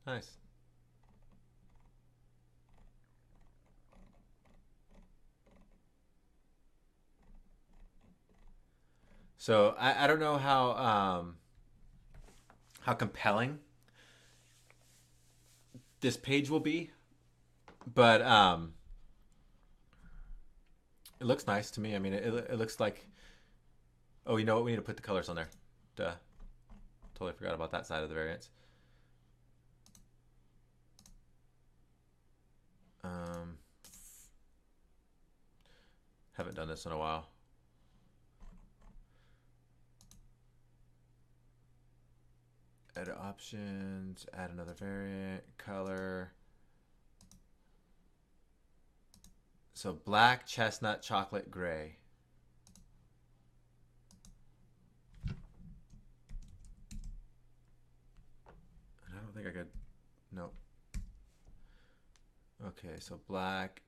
Nice. So I don't know how compelling this page will be, but it looks nice to me. I mean, it looks like. Oh, you know what? We need to put the colors on there. Duh. Totally forgot about that side of the variants. Um, haven't done this in a while. Edit options, add another variant, color. So black, chestnut, chocolate, gray. I don't think I could, nope. Okay, so black.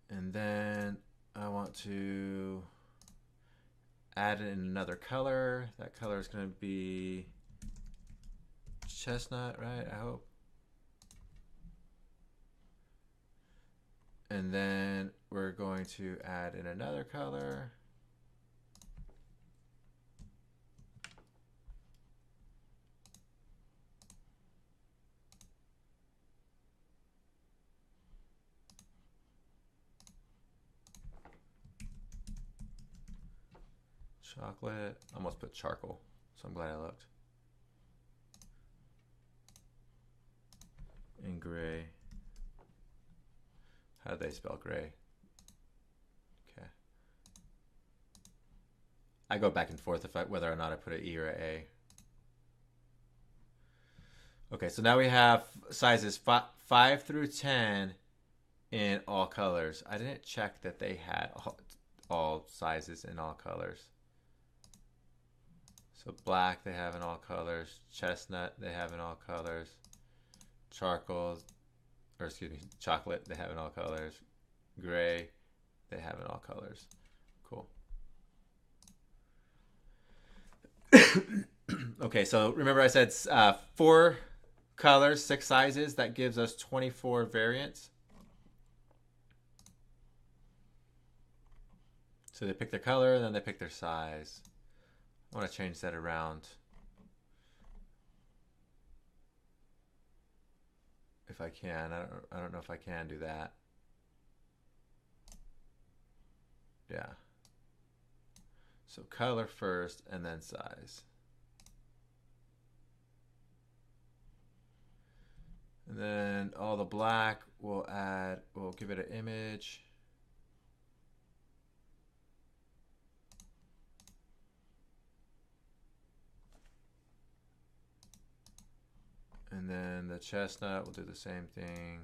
And then I want to add in another color. That color is going to be chestnut, right? I hope. And then we're going to add in another color. Chocolate. Almost put charcoal, so I'm glad I looked. And gray. How do they spell gray? Okay. I go back and forth if whether or not I put an E or an A. Okay, so now we have sizes 5 through 10 in all colors. I didn't check that they had all sizes in all colors. So black they have in all colors, chestnut they have in all colors, charcoal, or excuse me, chocolate they have in all colors, gray they have in all colors. Cool. Okay, so remember I said 4 colors, 6 sizes. That gives us 24 variants. So they pick their color, and then they pick their size. I want to change that around. If I can, I don't know if I can do that. Yeah. So color first, and then size. And then all the black we'll give it an image. And then the chestnut, we'll do the same thing.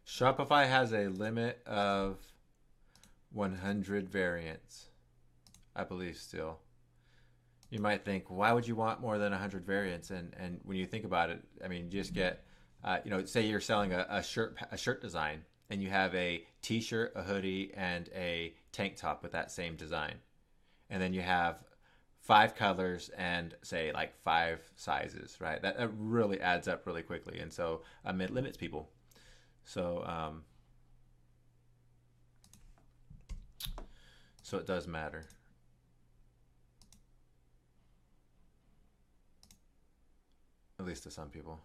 Shopify has a limit of 100 variants, I believe still. You might think, why would you want more than 100 variants? And when you think about it, I mean, you just get, say you're selling a shirt design, and you have a t-shirt, a hoodie, and a tank top with that same design. And then you have 5 colors and say like 5 sizes, right? That really adds up really quickly. And so it limits people. So so it does matter. At least to some people.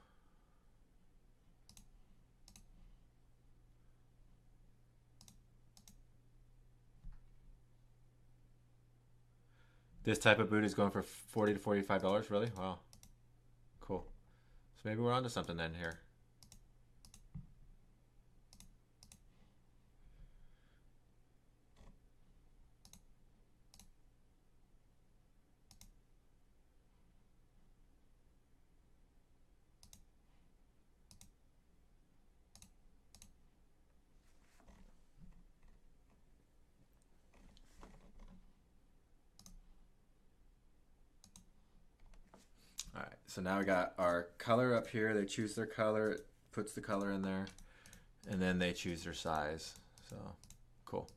This type of boot is going for $40 to $45. Really? Wow. Cool. So maybe we're onto something then here. All right, so now we got our color up here. They choose their color, it puts the color in there, and then they choose their size. So cool.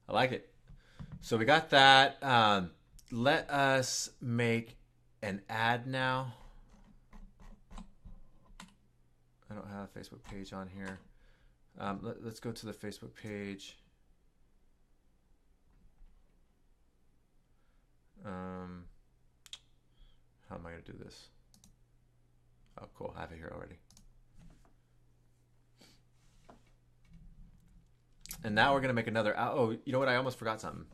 I like it. So we got that. Let us make an ad now. I don't have a Facebook page on here. Let's go to the Facebook page. Um, how am I going to do this? Oh, cool. I have it here already. And now we're going to make another. Oh, you know what? I almost forgot something.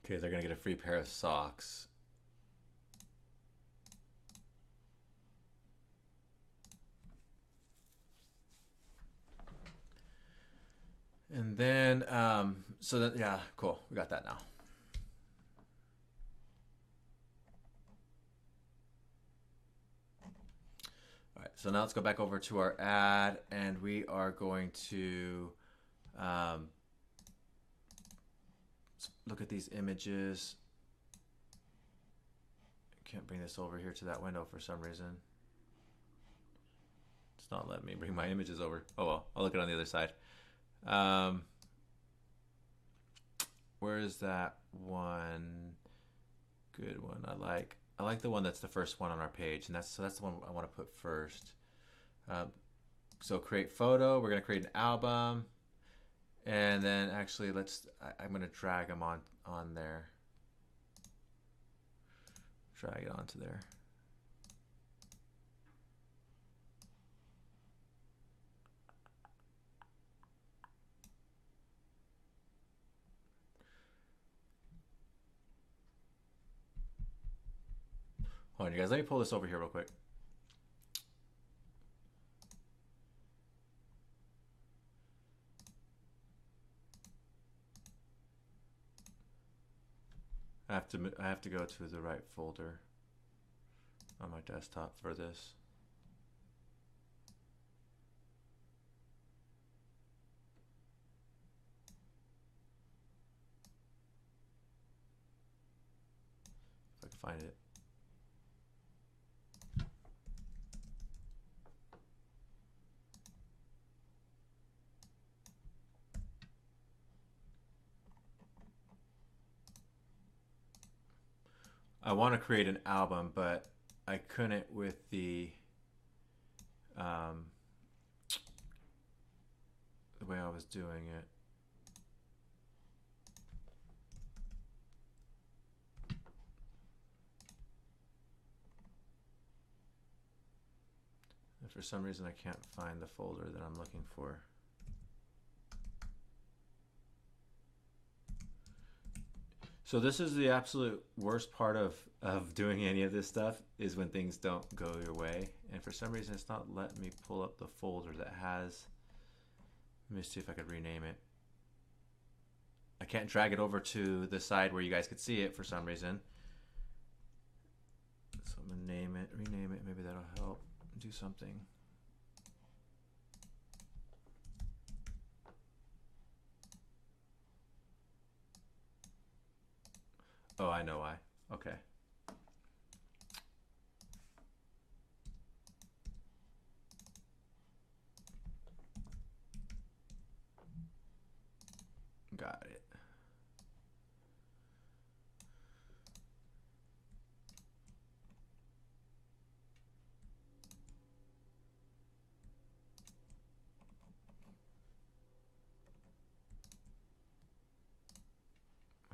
Okay, they're going to get a free pair of socks. And then, so that, yeah, cool. We got that now. All right, so now let's go back over to our ad, and we are going to look at these images. I can't bring this over here to that window for some reason. It's not letting me bring my images over. Oh well, I'll look at it on the other side. Where is that one? Good one. I like the one that's the first one on our page, and that's the one I want to put first. So create photo. We're gonna create an album, and then actually I'm gonna drag them on there. Drag it onto there. Hold on, you guys. Let me pull this over here real quick. I have to go to the right folder on my desktop for this. If I can find it. I want to create an album, but I couldn't with the way I was doing it. And for some reason, I can't find the folder that I'm looking for. So this is the absolute worst part of doing any of this stuff, is when things don't go your way. And for some reason, it's not letting me pull up the folder that has, let me see if I could rename it. I can't drag it over to the side where you guys could see it for some reason. So I'm gonna rename it, maybe that'll help do something. Oh, I know why. Okay. Got it.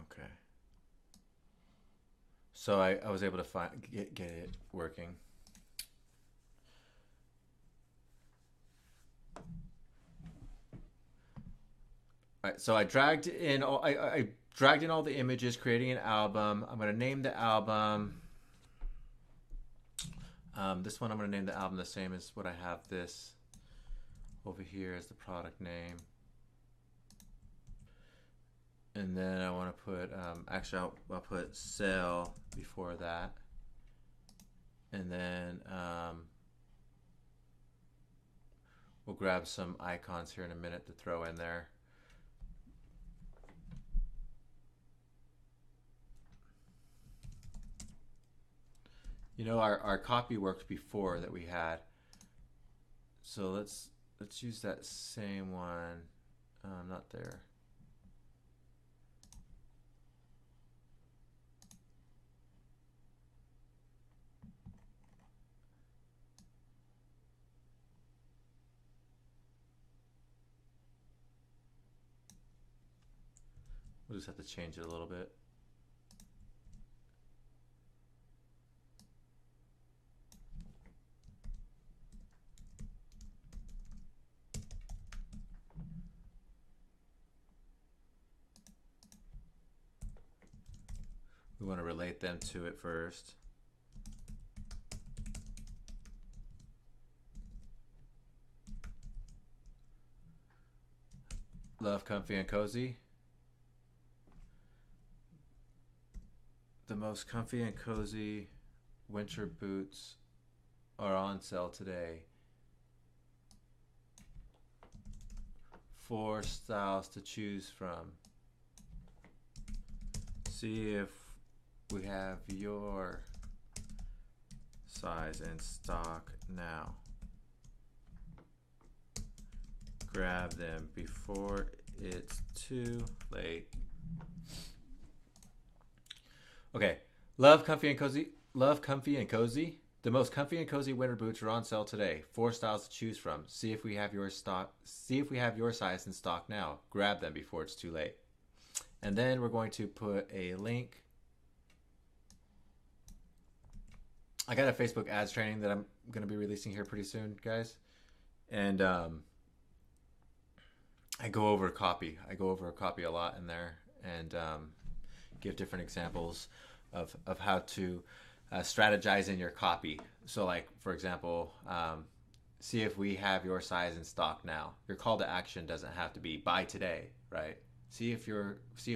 Okay. So I was able to get it working. All right, so I dragged in I dragged in all the images, creating an album. I'm gonna name the album. This one I'm gonna name the album the same as what I have this over here as the product name. And then I want to put, actually I'll put sell before that. And then We'll grab some icons here in a minute to throw in there. You know, our copy worked before that we had. So let's use that same one. Not there. We'll just have to change it a little bit. We want to relate them to it first. Love, comfy, and cozy. The most comfy and cozy winter boots are on sale today. 4 styles to choose from. See if we have your size in stock now. Grab them before it's too late. Okay, love, comfy, and cozy. Love, comfy, and cozy. The most comfy and cozy winter boots are on sale today. 4 styles to choose from. See if we have your stock. See if we have your size in stock now. Grab them before it's too late. And then we're going to put a link. I got a Facebook ads training that I'm going to be releasing here pretty soon, guys. And I go over copy. I go over copy a lot in there, and give different examples of how to strategize in your copy. So like, for example, see if we have your size in stock now. Your call to action doesn't have to be buy today, right? See if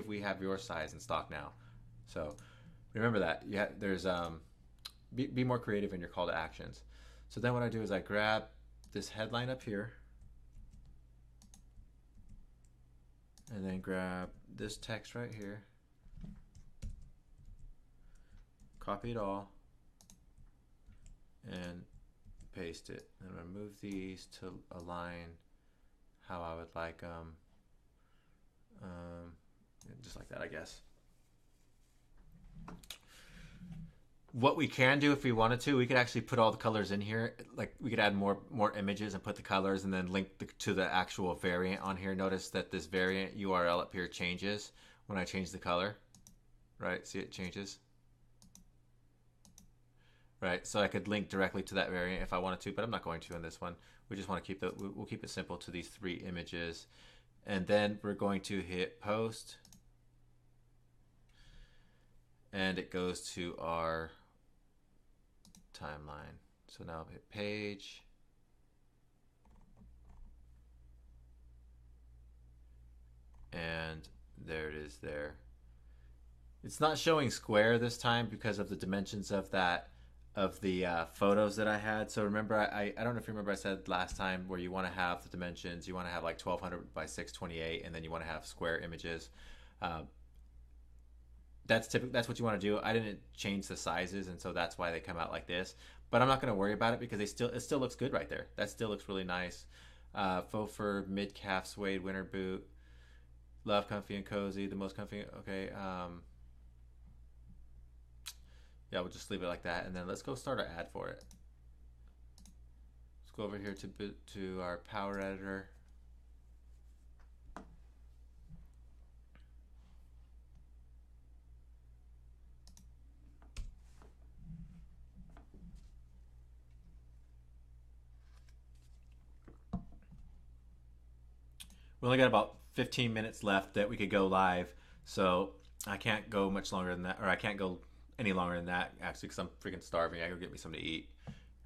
we have your size in stock now. So remember that. Yeah, there's be more creative in your call to actions. So then what I do is I grab this headline up here, and then grab this text right here, copy it all, and paste it, and remove these to align how I would like them, just like that, I guess. What we can do if we wanted to, we could actually put all the colors in here. Like we could add more images and put the colors and then link to the actual variant on here. Notice that this variant URL up here changes when I change the color, right? See, it changes. Right, so I could link directly to that variant if I wanted to, but I'm not going to in this one. We just want to keep we'll keep it simple to these 3 images. And then we're going to hit post. And it goes to our timeline. So now I'll hit page. And there it is there. It's not showing square this time because of the dimensions of that, of the photos that I had. So remember, I don't know if you remember I said last time where you want to have the dimensions, you want to have like 1200 by 628, and then you want to have square images. That's what you want to do. I didn't change the sizes, and so that's why they come out like this. But I'm not going to worry about it because it still looks good right there. That still looks really nice. Faux fur mid calf suede winter boot. Love, comfy, and cozy. The most comfy. Okay. Yeah, we'll just leave it like that, and then let's go start our ad for it. Let's go over here to our power editor. We only got about 15 minutes left that we could go live, so I can't go much longer than that, or I can't go any longer than that actually, because I'm freaking starving. I gotta get me something to eat,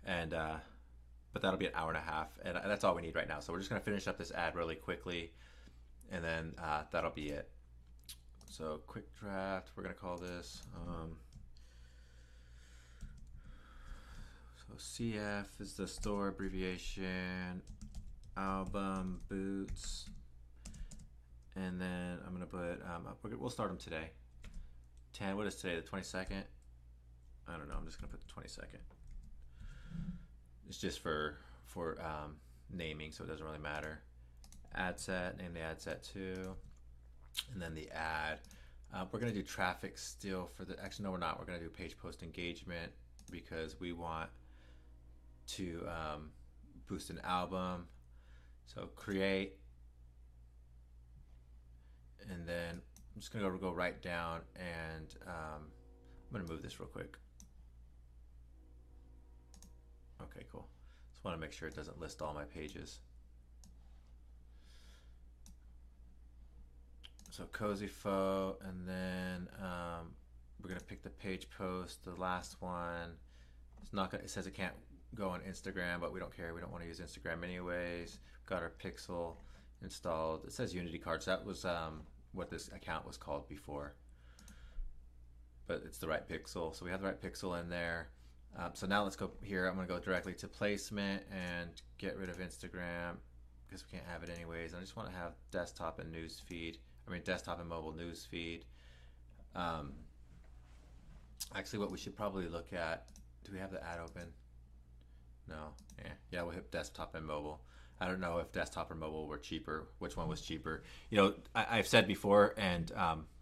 and but that'll be an hour and a half, and that's all we need right now. So we're just gonna finish up this ad really quickly, and then that'll be it. So quick draft. We're gonna call this. So CF is the store abbreviation. album boots, and then I'm gonna put we'll start them today. 10. What is today? The 22nd. I don't know. I'm just gonna put the 22nd. It's just for naming, so it doesn't really matter. Ad set. Name the ad set too, and then the ad. We're gonna do traffic still for the. Actually, no, we're not. We're gonna do page post engagement because we want to boost an album. So create, and then I'm just gonna go right down, and I'm gonna move this real quick. Okay, cool. Just want to make sure it doesn't list all my pages. So cozy faux, and then we're gonna pick the page post, the last one. It's not gonna. It says it can't go on Instagram, but we don't care. We don't want to use Instagram anyways. Got our pixel installed. It says Unity cards. That was what this account was called before, but it's the right pixel. So we have the right pixel in there. So now let's go here. I'm gonna go directly to placement and get rid of Instagram because we can't have it anyways. I just want to have desktop and news feed. I mean desktop and mobile news feed. Actually, what we should probably look at. Do we have the ad open? No. Yeah, we'll hit desktop and mobile. I don't know if desktop or mobile were cheaper. Which one was cheaper? You know, I've said before, and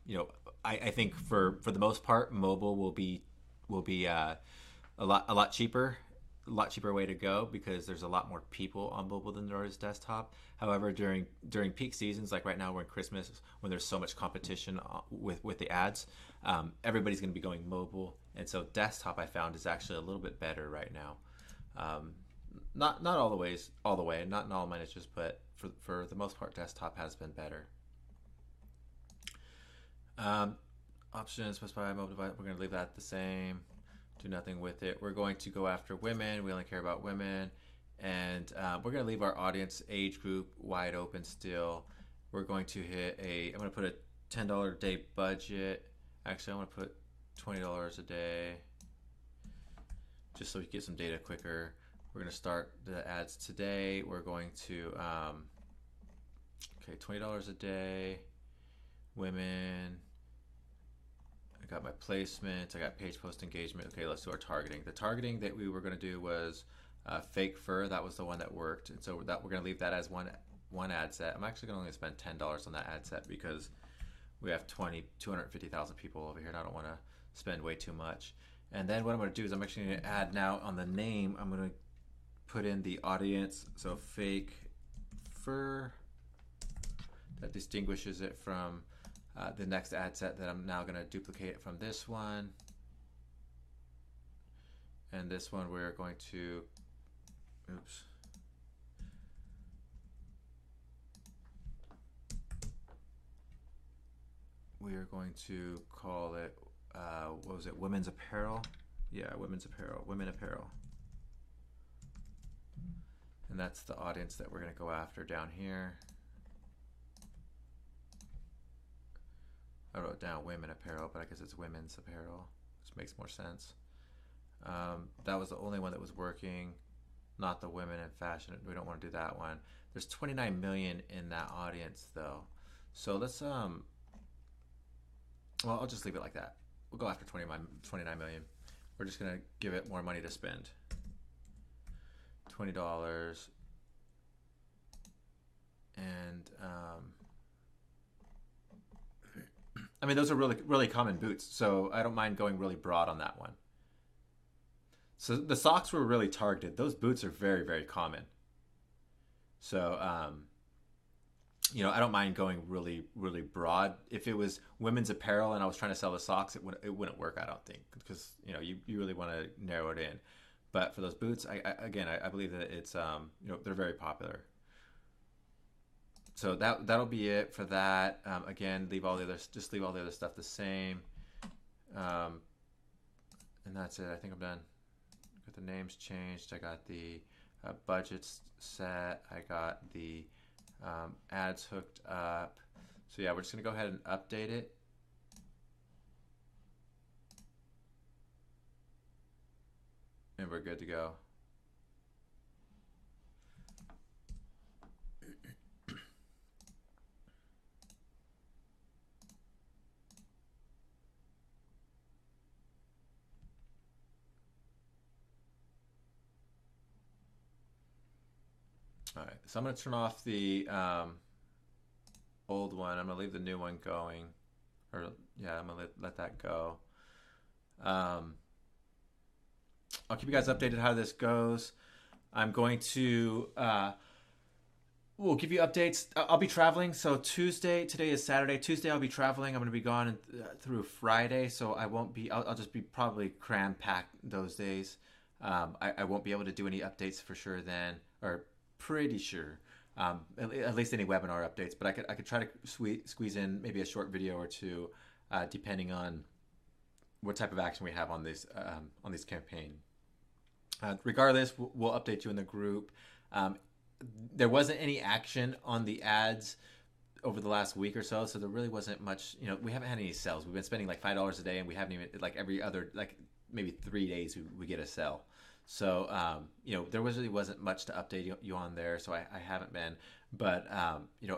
you know, I think for the most part, mobile will be a lot cheaper, way to go because there's a lot more people on mobile than there is desktop. However, during peak seasons, like right now we're in Christmas, when there's so much competition with the ads, everybody's going to be going mobile, and so desktop I found is actually a little bit better right now. Not all the way, not in all my niches, but for the most part, desktop has been better. Options specify mobile device. We're going to leave that the same. Do nothing with it. We're going to go after women. We only care about women, and we're going to leave our audience age group wide open still. We're going to hit I'm going to put a $10 a day budget. Actually, I'm going to put $20 a day, just so we can get some data quicker. We're going to start the ads today. We're going to okay, $20 a day, women. I got my placement. I got page post engagement. Okay, let's do our targeting. The targeting that we were going to do was fake fur. That was the one that worked, and so that we're going to leave that as one ad set. I'm actually going to only spend $10 on that ad set because we have 250,000 people over here, and I don't want to spend way too much. And then what I'm going to do is I'm actually going to add now on the name. I'm going to put in the audience. So fake fur. That distinguishes it from the next ad set that I'm now going to duplicate from this one. And this one we're going to, oops. We are going to call it, what was it, women's apparel? Yeah, women's apparel, women apparel. And that's the audience that we're going to go after down here. I wrote down women apparel, but I guess it's women's apparel, which makes more sense. That was the only one that was working, not the women in fashion. We don't want to do that one. There's 29 million in that audience though. So let's, well, I'll just leave it like that. We'll go after 29 million. We're just gonna give it more money to spend. $20. And, I mean, those are really common boots, so I don't mind going really broad on that one. So the socks were really targeted. Those boots are very, very common. So, you know, I don't mind going really, really broad. If it was women's apparel and I was trying to sell the socks, it wouldn't work, I don't think, because, you know, you really want to narrow it in. But for those boots, I believe that it's, you know, they're very popular. So that'll be it for that. Again, leave all the other stuff the same. And that's it. I think I'm done. Got the names changed. I got the budgets set. I got the ads hooked up. So yeah, we're just gonna go ahead and update it. And we're good to go. All right, so I'm going to turn off the old one. I'm going to leave the new one going. Or, yeah, I'm going to let that go. Um, I'll keep you guys updated how this goes. I'm going to we'll give you updates. I'll be traveling. So Tuesday, today is Saturday. Tuesday I'll be traveling. I'm going to be gone through Friday, so I won't be. I'll just be probably cram packed those days. I won't be able to do any updates for sure then, or pretty sure. At least any webinar updates. But I could try to squeeze in maybe a short video or two, depending on what type of action we have on this campaign. Regardless, we'll update you in the group. There wasn't any action on the ads over the last week or so, so there really wasn't much. We haven't had any sales. We've been spending like $5 a day, and we haven't even, like, every other, like, maybe 3 days we get a sell. So there really wasn't much to update you on there. So I haven't been, but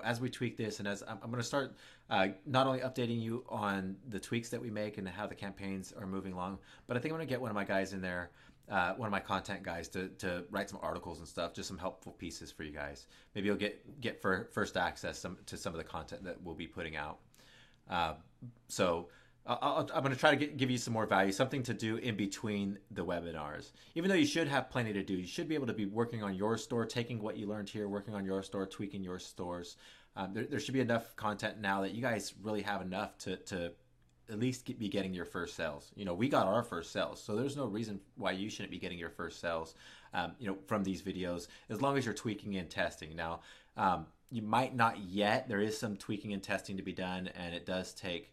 as we tweak this, and as I'm going to start not only updating you on the tweaks that we make and how the campaigns are moving along, but I think I'm going to get one of my guys in there. One of my content guys to write some articles and stuff, just some helpful pieces for you guys. Maybe you'll get first access to some of the content that we'll be putting out. So I'm going to try to give you some more value, something to do in between the webinars. Even though you should have plenty to do, you should be able to be working on your store, taking what you learned here, working on your store, tweaking your stores. There should be enough content now that you guys really have enough to at least be getting your first sales. We got our first sales, so there's no reason why you shouldn't be getting your first sales, from these videos, as long as you're tweaking and testing. Now, you might not yet. There is some tweaking and testing to be done, and it does take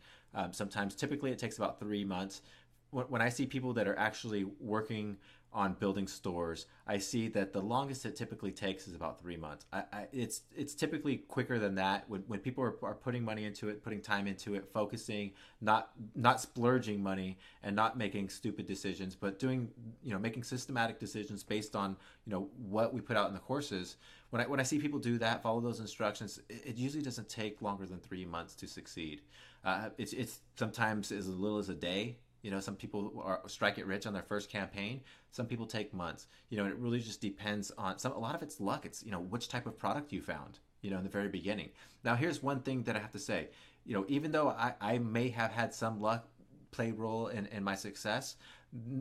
sometimes. Typically, it takes about 3 months. When I see people that are actually working on building stores, I see that the longest it typically takes is about 3 months. It's typically quicker than that when people are putting money into it, putting time into it, focusing, not splurging money and not making stupid decisions, but doing, making systematic decisions based on, what we put out in the courses. When I see people do that, follow those instructions, it usually doesn't take longer than 3 months to succeed. It's sometimes as little as a day. Some people strike it rich on their first campaign. Some people take months. And it really just depends on a lot of it's luck. It's, which type of product you found, in the very beginning. Now, here's one thing that I have to say. Even though I may have had some luck play a role in my success,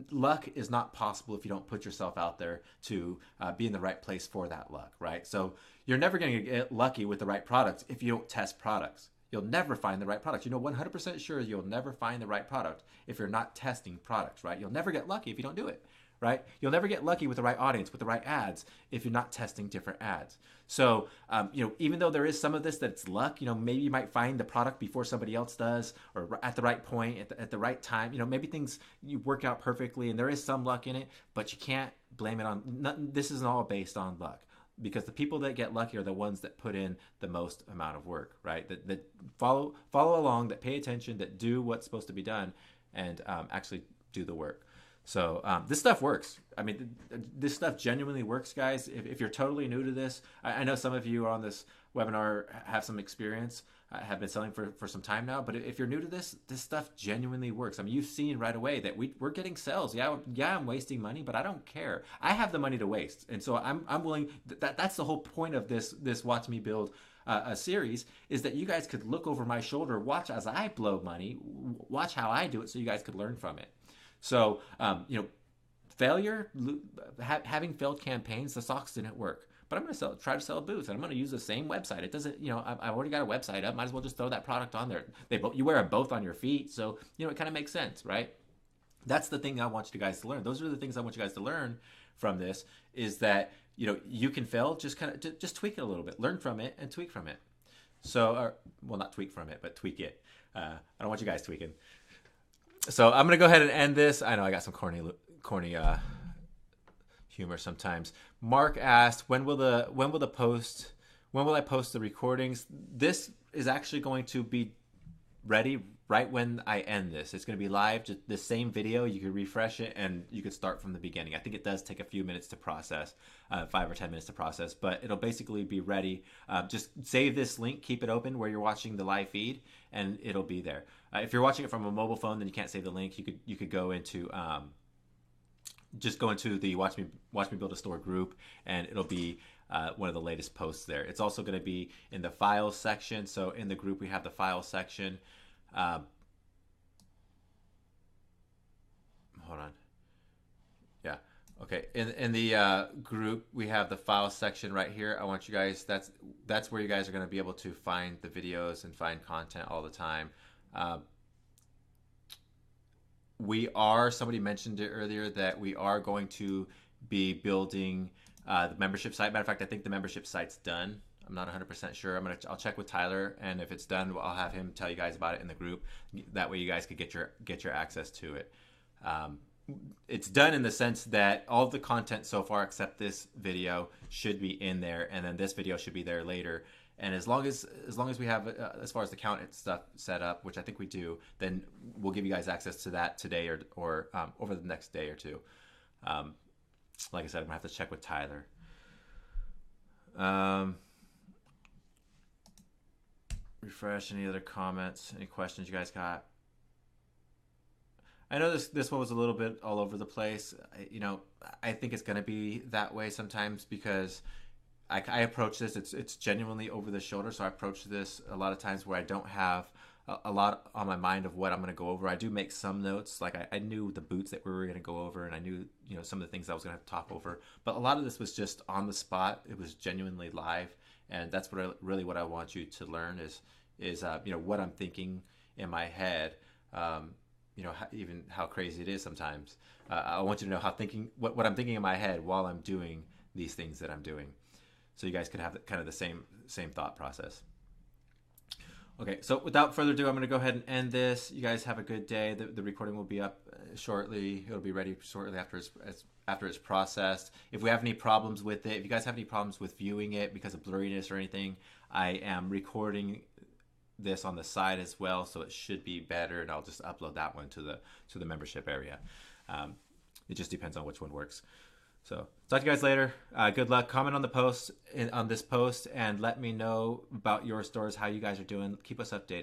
luck is not possible if you don't put yourself out there to be in the right place for that luck, right? So you're never going to get lucky with the right products if you don't test products. You'll never find the right product. 100% sure you'll never find the right product if you're not testing products, right? You'll never get lucky if you don't do it, right? You'll never get lucky with the right audience, with the right ads, if you're not testing different ads. So, even though there is some of this that's luck, maybe you might find the product before somebody else does, or at the right point, at the right time. Maybe things you work out perfectly, and there is some luck in it, but you can't blame it on. This isn't all based on luck. Because the people that get lucky are the ones that put in the most amount of work, right? That follow along, that pay attention, that do what's supposed to be done, and actually do the work. So this stuff works. I mean, this stuff genuinely works, guys. If you're totally new to this, I know some of you on this webinar have some experience, have been selling for some time now. But if you're new to this stuff genuinely works. I mean, you've seen right away that we're getting sales. Yeah, I'm wasting money, but I don't care. I have the money to waste, and so I'm willing. That's the whole point of this Watch Me Build a series, is that you guys could look over my shoulder, watch as I blow money, watch how I do it, so you guys could learn from it. So, failure, having failed campaigns, the socks didn't work. But I'm going to try to sell a booth, and I'm going to use the same website. It doesn't, I've already got a website up. Might as well just throw that product on there. You wear them both on your feet, so, it kind of makes sense, right? That's the thing I want you guys to learn. Those are the things I want you guys to learn from this, is that, you can fail, just just tweak it a little bit. Learn from it and tweak from it. So, well, not tweak from it, but tweak it. I don't want you guys tweaking. So I'm gonna go ahead and end this. I know I got some corny humor sometimes. Mark asked, when will I post the recordings? This is actually going to be ready right when I end this. It's going to be live, just the same video. You can refresh it and you can start from the beginning. I think it does take a few minutes to process, 5 or 10 minutes to process, but it'll basically be ready. Just save this link, keep it open where you're watching the live feed, and it'll be there. If you're watching it from a mobile phone, then you can't save the link. You could go into just go into the Watch Me Build a Store group, and it'll be one of the latest posts there. It's also going to be in the files section. So in the group, we have the files section. Hold on. Yeah. Okay. In the group, we have the file section right here. I want you guys. That's where you guys are going to be able to find the videos and find content all the time. Somebody mentioned it earlier that we are going to be building the membership site. Matter of fact, I think the membership site's done. I'm not 100% sure. I'll check with Tyler, and if it's done, I'll have him tell you guys about it in the group. That way, you guys could get your access to it. It's done in the sense that all of the content so far, except this video, should be in there, and then this video should be there later. And as long as we have, as far as the count and stuff set up, which I think we do, then we'll give you guys access to that today or over the next day or two. Like I said, I'm gonna have to check with Tyler. Refresh. Any other comments? Any questions you guys got? I know this one was a little bit all over the place. I think it's going to be that way sometimes because I approach this. It's genuinely over the shoulder. So I approach this a lot of times where I don't have a lot on my mind of what I'm going to go over. I do make some notes. Like I knew the boots that we were going to go over, and I knew some of the things I was going to have to talk over. But a lot of this was just on the spot. It was genuinely live, and that's what I want you to learn is what I'm thinking in my head. Even how crazy it is sometimes. I want you to know what I'm thinking in my head while I'm doing these things that I'm doing, so you guys can have kind of the same thought process. Okay, so without further ado, I'm going to go ahead and end this. You guys have a good day. The recording will be up shortly. It'll be ready shortly after it's processed. If we have any problems with it, if you guys have any problems with viewing it because of blurriness or anything, I am recording this on the side as well, so it should be better, and I'll just upload that one to the membership area. It just depends on which one works. So talk to you guys later. Good luck. Comment on the post on this post and let me know about your stores, how you guys are doing. Keep us updated.